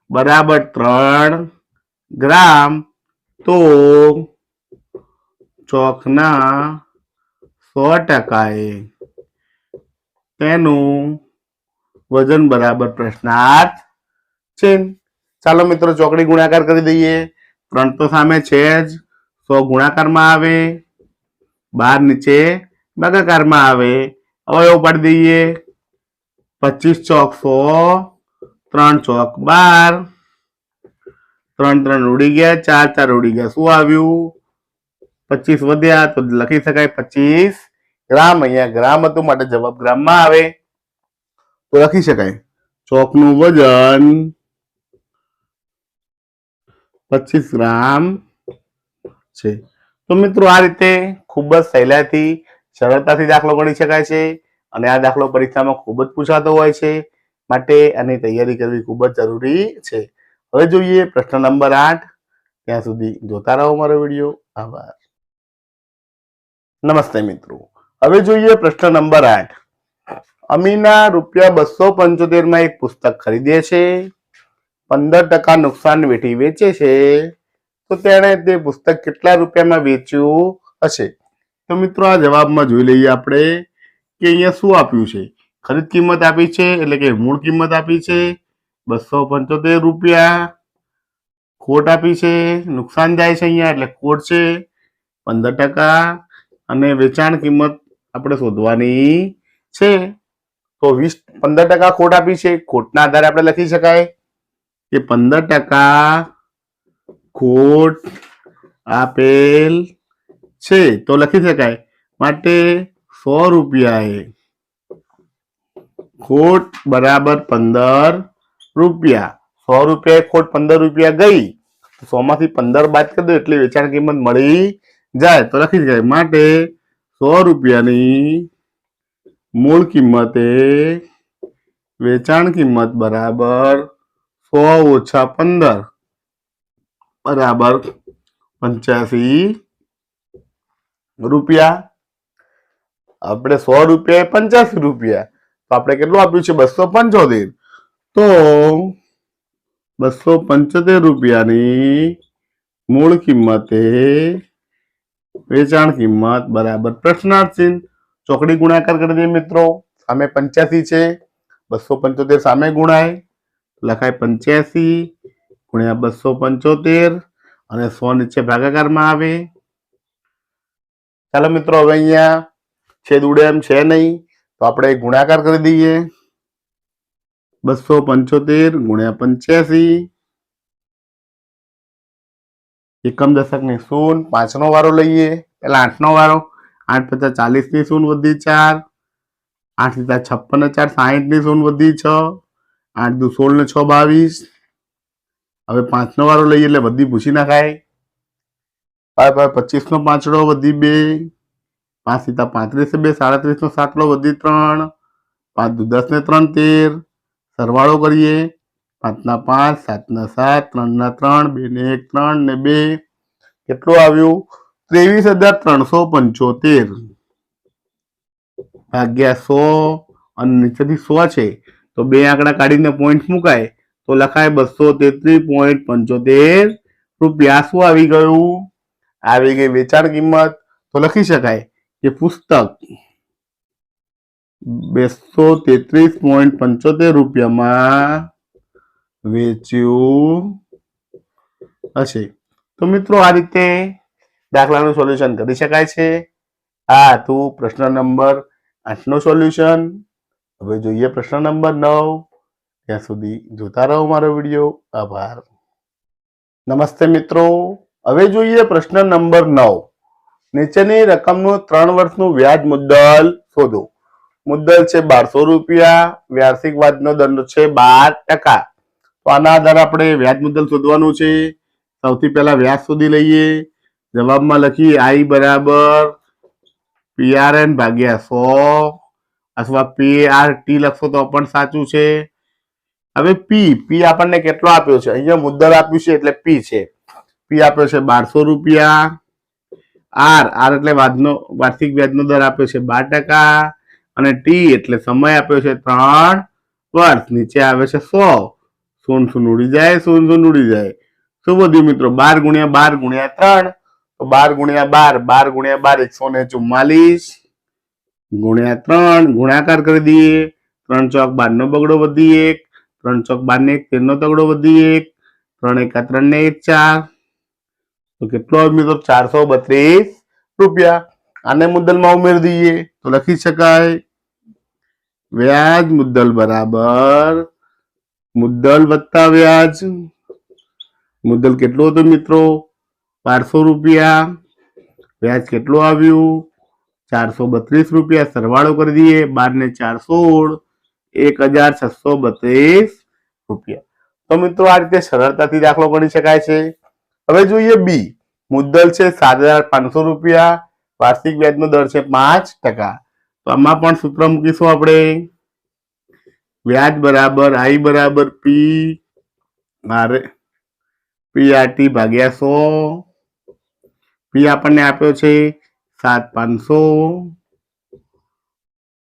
બરાબર 3 ગ્રામ. તો ચોકના 100% તેનું વજન બરાબર પ્રશ્નાર્થ ચિહ્ન. ચાલો મિત્રો ચોકડી ગુણાકાર કરી દઈએ. 3 તો સામે છે જ, 100 ગુણાકારમાં આવે, 12 નીચે ભાગાકારમાં આવે. અવયવ પાડી દઈએ. 25 ચોક 100, 3 ચોક 12, 3 3 ઉડી ગયા, 4 4 ઉડી ગયા. શું આવ્યું? 25 વધ્યા તો લખી શકાય 25 ગ્રામ. અહીંયા ગ્રામ હતું માટે જવાબ ગ્રામમાં આવે. તો લખી શકાય ચોકનું વજન 25 ગ્રામ છે. તો મિત્રો આ રીતે ખૂબ જ સહેલાઈથી સરળતાથી દાખલો ગણી શકાય છે અને આ દાખલો પરીક્ષામાં ખૂબ જ પૂછાતો હોય છે. માટે આની તૈયારી કરવી ખૂબ જ જરૂરી છે. હવે જોઈએ પ્રશ્ન નંબર 8. ત્યાં સુધી જોતા રહો મારો વિડીયો. આભાર. નમસ્તે મિત્રો. હવે જોઈએ પ્રશ્ન નંબર 8. અમીના ₹275 માં એક પુસ્તક ખરીદે છે, 15% નુકસાન વેઠી વેચે છે. તો તેણે તે પુસ્તક કેટલા રૂપિયામાં વેચ્યું હશે? તો મિત્રો આ જવાબમાં જોઈ લઈએ આપણે કે અહીંયા શું આપ્યું છે. ખરીદ કિંમત આપી છે એટલે કે મૂળ કિંમત આપી છે ₹275. ખોટ આપી છે, નુકસાન જાય છે અહીંયા એટલે ખોટ છે 15%. અને વેચાણ કિંમત આપણે શોધવાની છે. તો 15% ખોટ આપી છે. ખોટના આધારે આપણે લખી શકાય કે 15% ખોટ આપેલ છે. તો લખી શકાય માટે 100 રૂપિયાએ ખોટ બરાબર 15 રૂપિયા. 100 રૂપિયાએ ખોટ 15 રૂપિયા ગઈ. 100 માંથી 15 બાદ કરી દો એટલે વેચાણ કિંમત મળી જાય. તો લખી શકાય માટે 100 રૂપિયાની મૂળ કિંમતે વેચાણ કિંમત બરાબર 100 ઓછા 15 બરાબર 85 રૂપિયા. આપણે 100 રૂપિયા 85 રૂપિયા. તો આપણે કેટલું આપ્યું છે? 275. તો 275 રૂપિયાની મૂળ કિંમતે વેચાણ કિંમત બરાબર પ્રશ્નાર્થ ચિહ્ન. ચોકડી ગુણાકાર કરી દઈએ મિત્રો. સામે 85 છે, 275 સામે ગુણાય, લખાય 85 ગુણ્યા 275 અને 100 નીચે ભાગાકારમાં આવે. ચાલો મિત્રો હવે અહીંયા છેદ ઉડે એમ છે નહીં તો આપણે ગુણાકાર કરી દઈએ. 275 ગુણ્યા 85. એકમ દશકની શૂન્ય, 5 નો વારો લઈએ. પેલા 8 નો વારો. 8 × 50 40 ની શૂન્ય વધી 4, 8 × 56 4 60 ની શૂન્ય વધી 6, 8 × 2 16 ને 6 22. હવે 5 નો વારો લઈએ એટલે વધી ભૂસી નાખાય. 25 નો પાંચડો વધી 2, 5 × 35 = 2, 37 નો 7 વધી 3, 5 × 10 ને 3 13, સરવાળો કરીએ 5 ના 5, 7 ના 7, 3 ના 3, 2 ને 1 3 ને 2, કેટલું આવ્યું? 23,375 ભાગ્યા 100, અને નીચેથી 100 છે તો બે આંકડા કાઢીને પોઈન્ટ મુકાય તો લખાય 233.75 રૂપિયા. શું આવી ગયું? આવી ગઈ વેચાણ કિંમત. તો લખી શકાય કે પુસ્તક 233.75 રૂપિયામાં વેચ્યું હશે. તો મિત્રો આ રીતે દાખલાનું સોલ્યુશન કરી શકાય છે. આ હતું પ્રશ્ન નંબર 8 નું સોલ્યુશન. હવે જોઈએ પ્રશ્ન નંબર 9. ત્યાં સુધી જોતા રહો મારો વિડીયો. આભાર. નમસ્તે મિત્રો. હવે જોઈએ પ્રશ્ન નંબર 9. નીચેની રકમનું 3 વર્ષનું વ્યાજ મુદ્દલ શોધો. મુદ્દલ છે 1200 રૂપિયા, વાર્ષિક વ્યાજનો દર છે 12%. તો આના આધારે આપણે વ્યાજ મુદ્દલ શોધવાનું છે. સૌથી પહેલા વ્યાજ શોધી લઈએ. જવાબમાં લખીએ I બરાબર PRN ભાગ્યા 100 અથવા PRT લખશો તો પણ સાચું છે. હવે P આપણને કેટલો આપ્યો છે? અહીંયા મુદ્દલ આપ્યું છે એટલે P છે. P આપ્યો છે 1200 રૂપિયા. R એટલે વાર્ષિક વ્યાજનો દર આપ્યો છે 12%, અને T એટલે સમય આપ્યો છે 3 વર્ષ. નીચે આવે છે 100. શૂન્ય શૂન્ય ઉડી જાય, શૂન્ય શૂન્ય ઉડી જાય. શું વધ્યું મિત્રો? 12 × 12 × 3. તો 12 × 12 144 ગુણ્યા 3 ગુણાકાર કરી દઈએ. 3 ચોક 12 નો બગડો વધી 1, 3 ચોક 12 ને 1 13 નો તગડો વધી 1, 3 × 3 ને 1 4. તો કેટલો આવે મિત્રો? 432 રૂપિયા. આને મુદ્દલમાં ઉમેરી દઈએ તો લખી શકાય વ્યાજ મુદ્દલ બરાબર મુદ્દલ વત્તા વ્યાજ. મુદ્દલ કેટલું હતું મિત્રો? 1200 રૂપિયા. વ્યાજ કેટલું આવ્યું? 432 રૂપિયા. સરવાળો કરી દઈએ. 12 ને 4 16, 1632 રૂપિયા. તો મિત્રો આ રીતે સરળતાથી દાખલો ગણી શકાય છે. હવે જોઈએ બી. મુદ્દલ છે 7500 રૂપિયા, વાર્ષિક વ્યાજનો દર છે 5%. તો આમાં પણ સૂત્ર મૂકીશું આપણે. વ્યાજ બરાબર I બરાબર PRT ભાગ્યા 100. P આપણને આપ્યો છે 7500.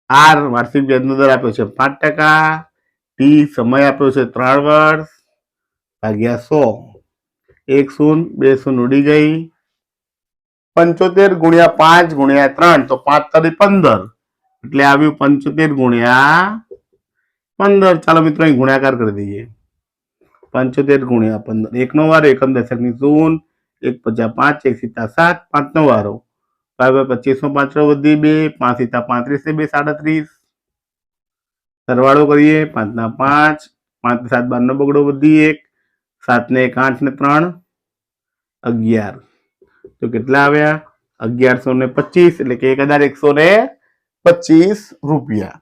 R વાર્ષિક વ્યાજનો દર આપ્યો છે 5%. T સમય આપ્યો છે 3 વર્ષ ભાગ્યા 100. 1 શૂન્ય 2 શૂન્ય ઉડી ગઈ. 75 × 5 × 3 તો 5 × 15 એટલે આવ્યું 75 × 15. ચાલો મિત્રો અહીં ગુણાકાર કરી દઈએ. 75 × 15. 1 નો વારો, એકમ દશકની 0, 1 × 5, 1 × 7, 5 નો વારો. 25 નો 5 વધી 2, 5 × 35 ને 2 37. સરવાળો કરીએ. 5 ના 5, 5 7 12 નો બગડો વધી 1, 7 ને 1 8 ને 3 11. તો કેટલા આવ્યા? 1125 એટલે કે 1125 રૂપિયા.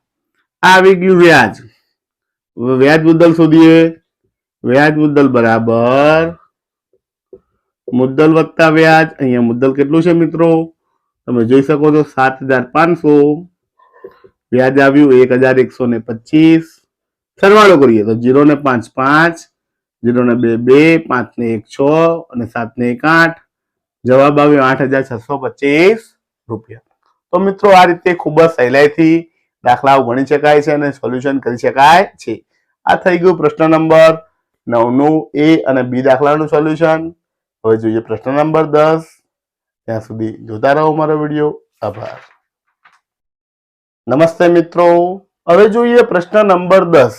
આ આવી ગયું વ્યાજ. વ્યાજ મુદ્દલ શોધીએ. વ્યાજ મુદ્દલ બરાબર મુદ્દલ વત્તા વ્યાજ. અહીંયા મુદ્દલ કેટલું છે મિત્રો? તમે જોઈ શકો છો 7500. વ્યાજ આવ્યું 1125. સરવાળો કરીએ તો 0 ને 5 5, 0 ને 2 2, 5 ને 1 6 અને 7 ને 1 8. જવાબ આવ્યો 8625 રૂપિયા. તો મિત્રો આ રીતે ખૂબ જ સહેલાઈથી દાખલાઓ ગણી શકાય છે અને સોલ્યુશન કરી શકાય છે. આ થઈ ગયું પ્રશ્ન નંબર 9 નું A અને B દાખલાનું સોલ્યુશન. હવે જોઈએ પ્રશ્ન નંબર 10. ત્યાં સુધી જોતા રહો મારો વિડીયો. આભાર. નમસ્તે મિત્રો. હવે જોઈએ પ્રશ્ન નંબર 10.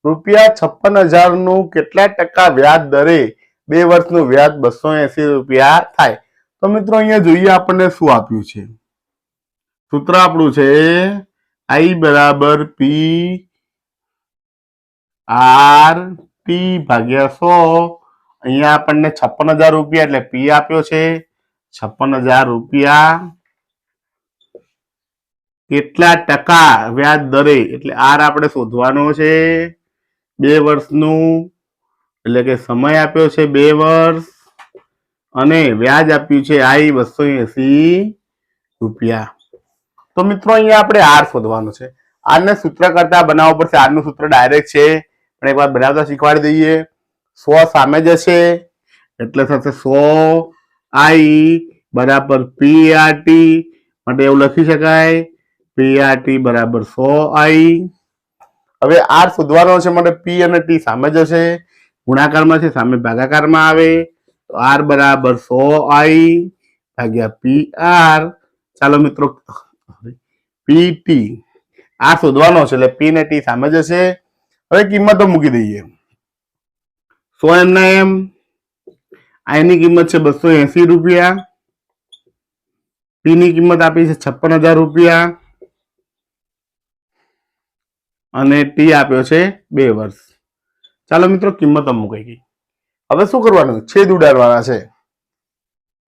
રૂપિયા 56,000 નું કેટલા ટકા વ્યાજ દરે 2 વર્ષનું વ્યાજ 280 રૂપિયા થાય? તો મિત્રો અહીંયા જોઈએ આપણને શું આપ્યું છે. સૂત્ર આપણું છે I બરાબર PRT ભાગ્યા 100. અહીંયા આપણને 56,000 રૂપિયા એટલે P આપ્યો છે 56,000 રૂપિયા કેટલા ટકા વ્યાજ દરે એટલે R આપણે શોધવાનો છે. 2 વર્ષનું એટલે કે સમય આપ્યો છે 2 વર્ષ અને વ્યાજ આપ્યું છે I 280 રૂપિયા. તો મિત્રો અહીંયા આપણે આર શોધવાનું છે. આર ને સૂત્ર કરતા બનાવવું પડશે. આર નું સૂત્ર ડાયરેક્ટ છે, પણ એકવાર બનાવતા શીખવાડી દઈએ. 100 સામે જશે એટલે થશે 100i બરાબર PRT. માટે એવું લખી શકાય PRT બરાબર 100i. હવે આર શોધવાનો છે માટે પી અને ટી સામે જશે, ગુણાકારમાં છે, સામે ભાગાકારમાં આવે. તો આર બરાબર 100i ભાગ્યા PR. ચાલો મિત્રો PT આ શોધવાનો છે એટલે પી ને ટી સામે જશે. હવે કિંમતો મૂકી દઈએ. 100 એમ ના એમ. આઈ ની કિંમત છે 280 રૂપિયા. પી ની કિંમત આપી છે 56,000 રૂપિયા અને ટી આપ્યો છે 2 વર્ષ. ચાલો મિત્રો કિંમતો મુકાઈ ગઈ. હવે શું કરવાનું? છેદ ઉડાડવાના છે.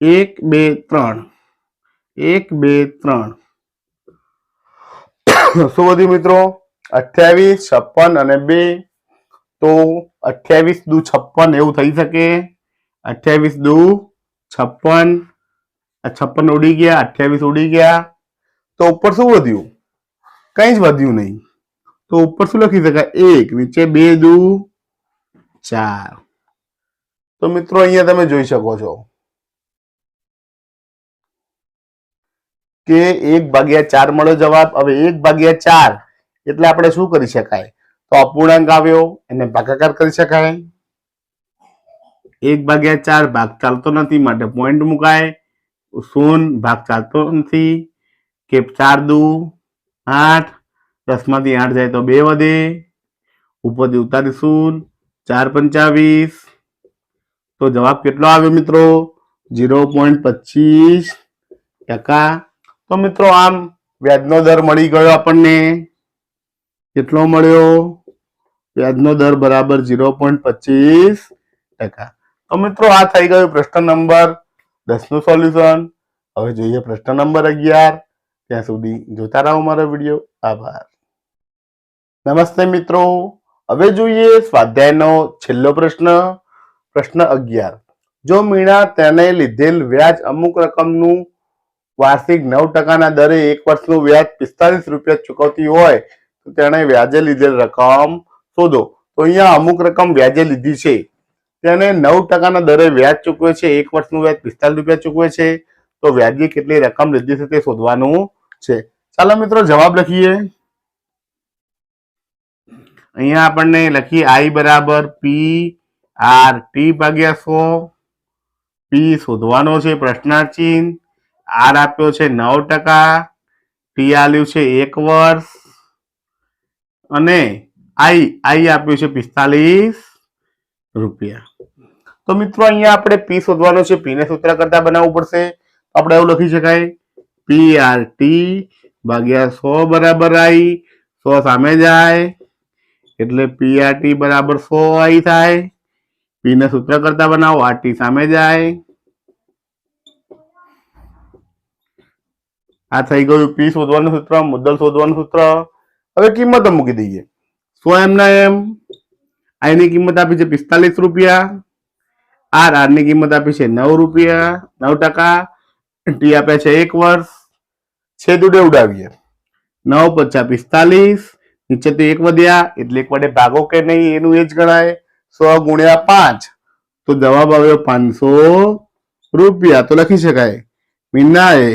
1 2 3 1 2 3. શું વધ્યું મિત્રો? 28, 56 અને 2. તો 28 દુ 56 એવું થઈ શકે. 28 દુ 56. 56 ઉડી ગયા, 28 ઉડી ગયા. તો ઉપર શું વધ્યું? કઈ જ વધ્યું નહીં. તો ઉપર શું લખી શકાય? 1 નીચે 2 દુ 4. તો મિત્રો અહીંયા તમે જોઈ શકો છો કે 1/4 મળ્યો જવાબ. હવે 1/4 એટલે આપણે શું કરી શકાય? તો અપૂર્ણાંક આવ્યો એને ભાગાકાર કરી શકાય. 1/4 ભાગ ચાલતો નથી માટે પોઈન્ટ મુકાય. 0 ભાગ ચાલતો નથી કે 4 દુ 8. 10 માંથી 8 જાય તો 2 વધે. ઉપરથી ઉતારીશું 4 25. તો જવાબ કેટલો આવ્યો મિત્રો? 0.25%. તો મિત્રો આમ વ્યાજનો દર મળી ગયો આપણને. કેટલો મળ્યો? વ્યાજનો દર બરાબર 0.25%. તો મિત્રો આ થઈ ગયું પ્રશ્ન નંબર 10 નું સોલ્યુશન. હવે જોઈએ પ્રશ્ન નંબર 11. ત્યાં સુધી જોતા રહો મારો વિડીયો. આભાર. નમસ્તે મિત્રો, હવે જોઈએ સ્વાધ્યાયનો છેલ્લો પ્રશ્ન. પ્રશ્ન 11. જો મીણા તેને લીધેલ વ્યાજ અમુક રકમનું વાર્ષિક 9% દરે 1 વર્ષનું વ્યાજ 45 રૂપિયા ચૂકવતી હોય તો તેણે વ્યાજે લીધેલ રકમ શોધો. તો અહીંયા અમુક રકમ વ્યાજે લીધી છે, તેને 9% દરે વ્યાજ ચૂકવે છે. 1 વર્ષનું વ્યાજ 45 રૂપિયા ચૂકવે છે. તો વ્યાજે કેટલી રકમ લીધી છે તે શોધવાનું છે. ચાલો મિત્રો જવાબ લખીએ. અહીંયા આપણને લખીએ I બરાબર PRT ભાગ્યા 100. પી શોધવાનો છે પ્રશ્નાર્થ ચિહ્ન. આર આપ્યો છે 9%. ટી આપ્યું છે 1 વર્ષ અને આઈ આપ્યું છે 45 રૂપિયા. તો મિત્રો અહીંયા આપણે પી શોધવાનો છે. પી ને સૂત્ર કરતા બનાવવું પડશે. આપણે એવું લખી શકાય PRT ભાગ્યા 100 બરાબર આઈ. 100 સામે જાય એટલે PRT બરાબર 100i થાય. પી ને સૂત્ર કરતા બનાવો. RT સામે જાય. આ થઈ ગયું પી શોધવાનું સૂત્ર, મુદ્દલ શોધવાનું સૂત્ર. હવે કિંમતો મૂકી દઈએ. 100 એમ ના એમ. આઈ ની કિંમત આપી છે 45 રૂપિયા. આર ની કિંમત આપી છે 9 રૂપિયા 9%. ટી આપે છે 1 વર્ષ. છેદ ઉડાવીએ. 9 × 45. નીચેથી 1 વધ્યા એટલે 1 વડે ભાગો કે નહીં એનું એ જ ગણાય. 100 × 5 તો જવાબ આવ્યો 500 રૂપિયા. તો લખી શકાય મીનાએ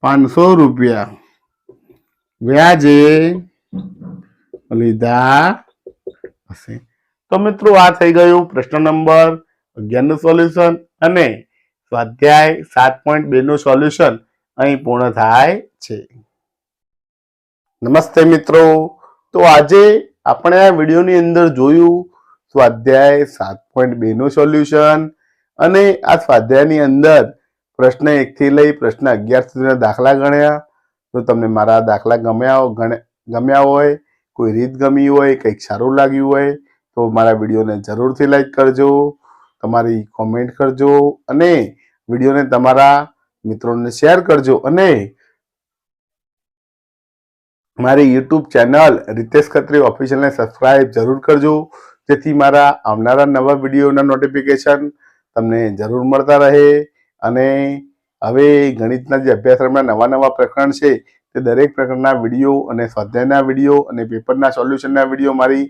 500 રૂપિયા વ્યાજે લીધા હશે. તો મિત્રો આ થઈ ગયું પ્રશ્ન નંબર 11 નું સોલ્યુશન અને સ્વાધ્યાય 7.2 નું સોલ્યુશન અહીં પૂર્ણ થાય છે. નમસ્તે મિત્રો, તો આજે આપણે આ વિડીયોની અંદર જોયું સ્વાધ્યાય 7.2 નું સોલ્યુશન અને આ સ્વાધ્યાયની અંદર પ્રશ્ન 1 થી લઈ પ્રશ્ન 11 સુધીના દાખલા ગણ્યા. જો તમને મારા દાખલા ગમ્યા હોય, કોઈ રીત ગમી હોય, કંઈક સારું લાગ્યું હોય તો મારા વિડીયોને જરૂરથી લાઈક કરજો, તમારી કોમેન્ટ કરજો અને વિડીયોને તમારા મિત્રોને શેર કરજો અને મારી યુટ્યુબ ચેનલ રીતેશ ખત્રી ઓફિશિયલને સબસ્ક્રાઇબ જરૂર કરજો, જેથી મારા આવનારા નવા વિડીયોના નોટિફિકેશન તમને જરૂર મળતા રહે અને હવે ગણિતના જે અભ્યાસક્રમના નવા પ્રકરણ છે તે દરેક પ્રકરણના વિડીયો અને સ્વાધ્યાયના વિડીયો અને પેપરના સોલ્યુશનના વિડીયો મારી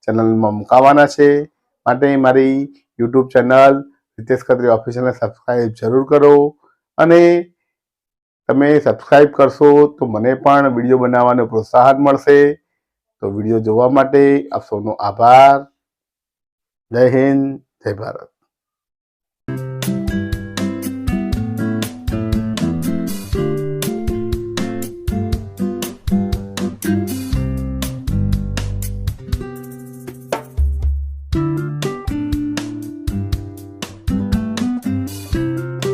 ચેનલમાં મુકાવાના છે. માટે મારી યુટ્યુબ ચેનલ રિતેશ ખત્રી ઓફિશિયલને સબસ્ક્રાઈબ જરૂર કરો. અને તમે સબસ્ક્રાઈબ કરશો તો મને પણ વિડીયો બનાવવાનું પ્રોત્સાહન મળશે. તો વિડીયો જોવા માટે આપ સૌનો આભાર. જય હિન્દ, જય ભારત.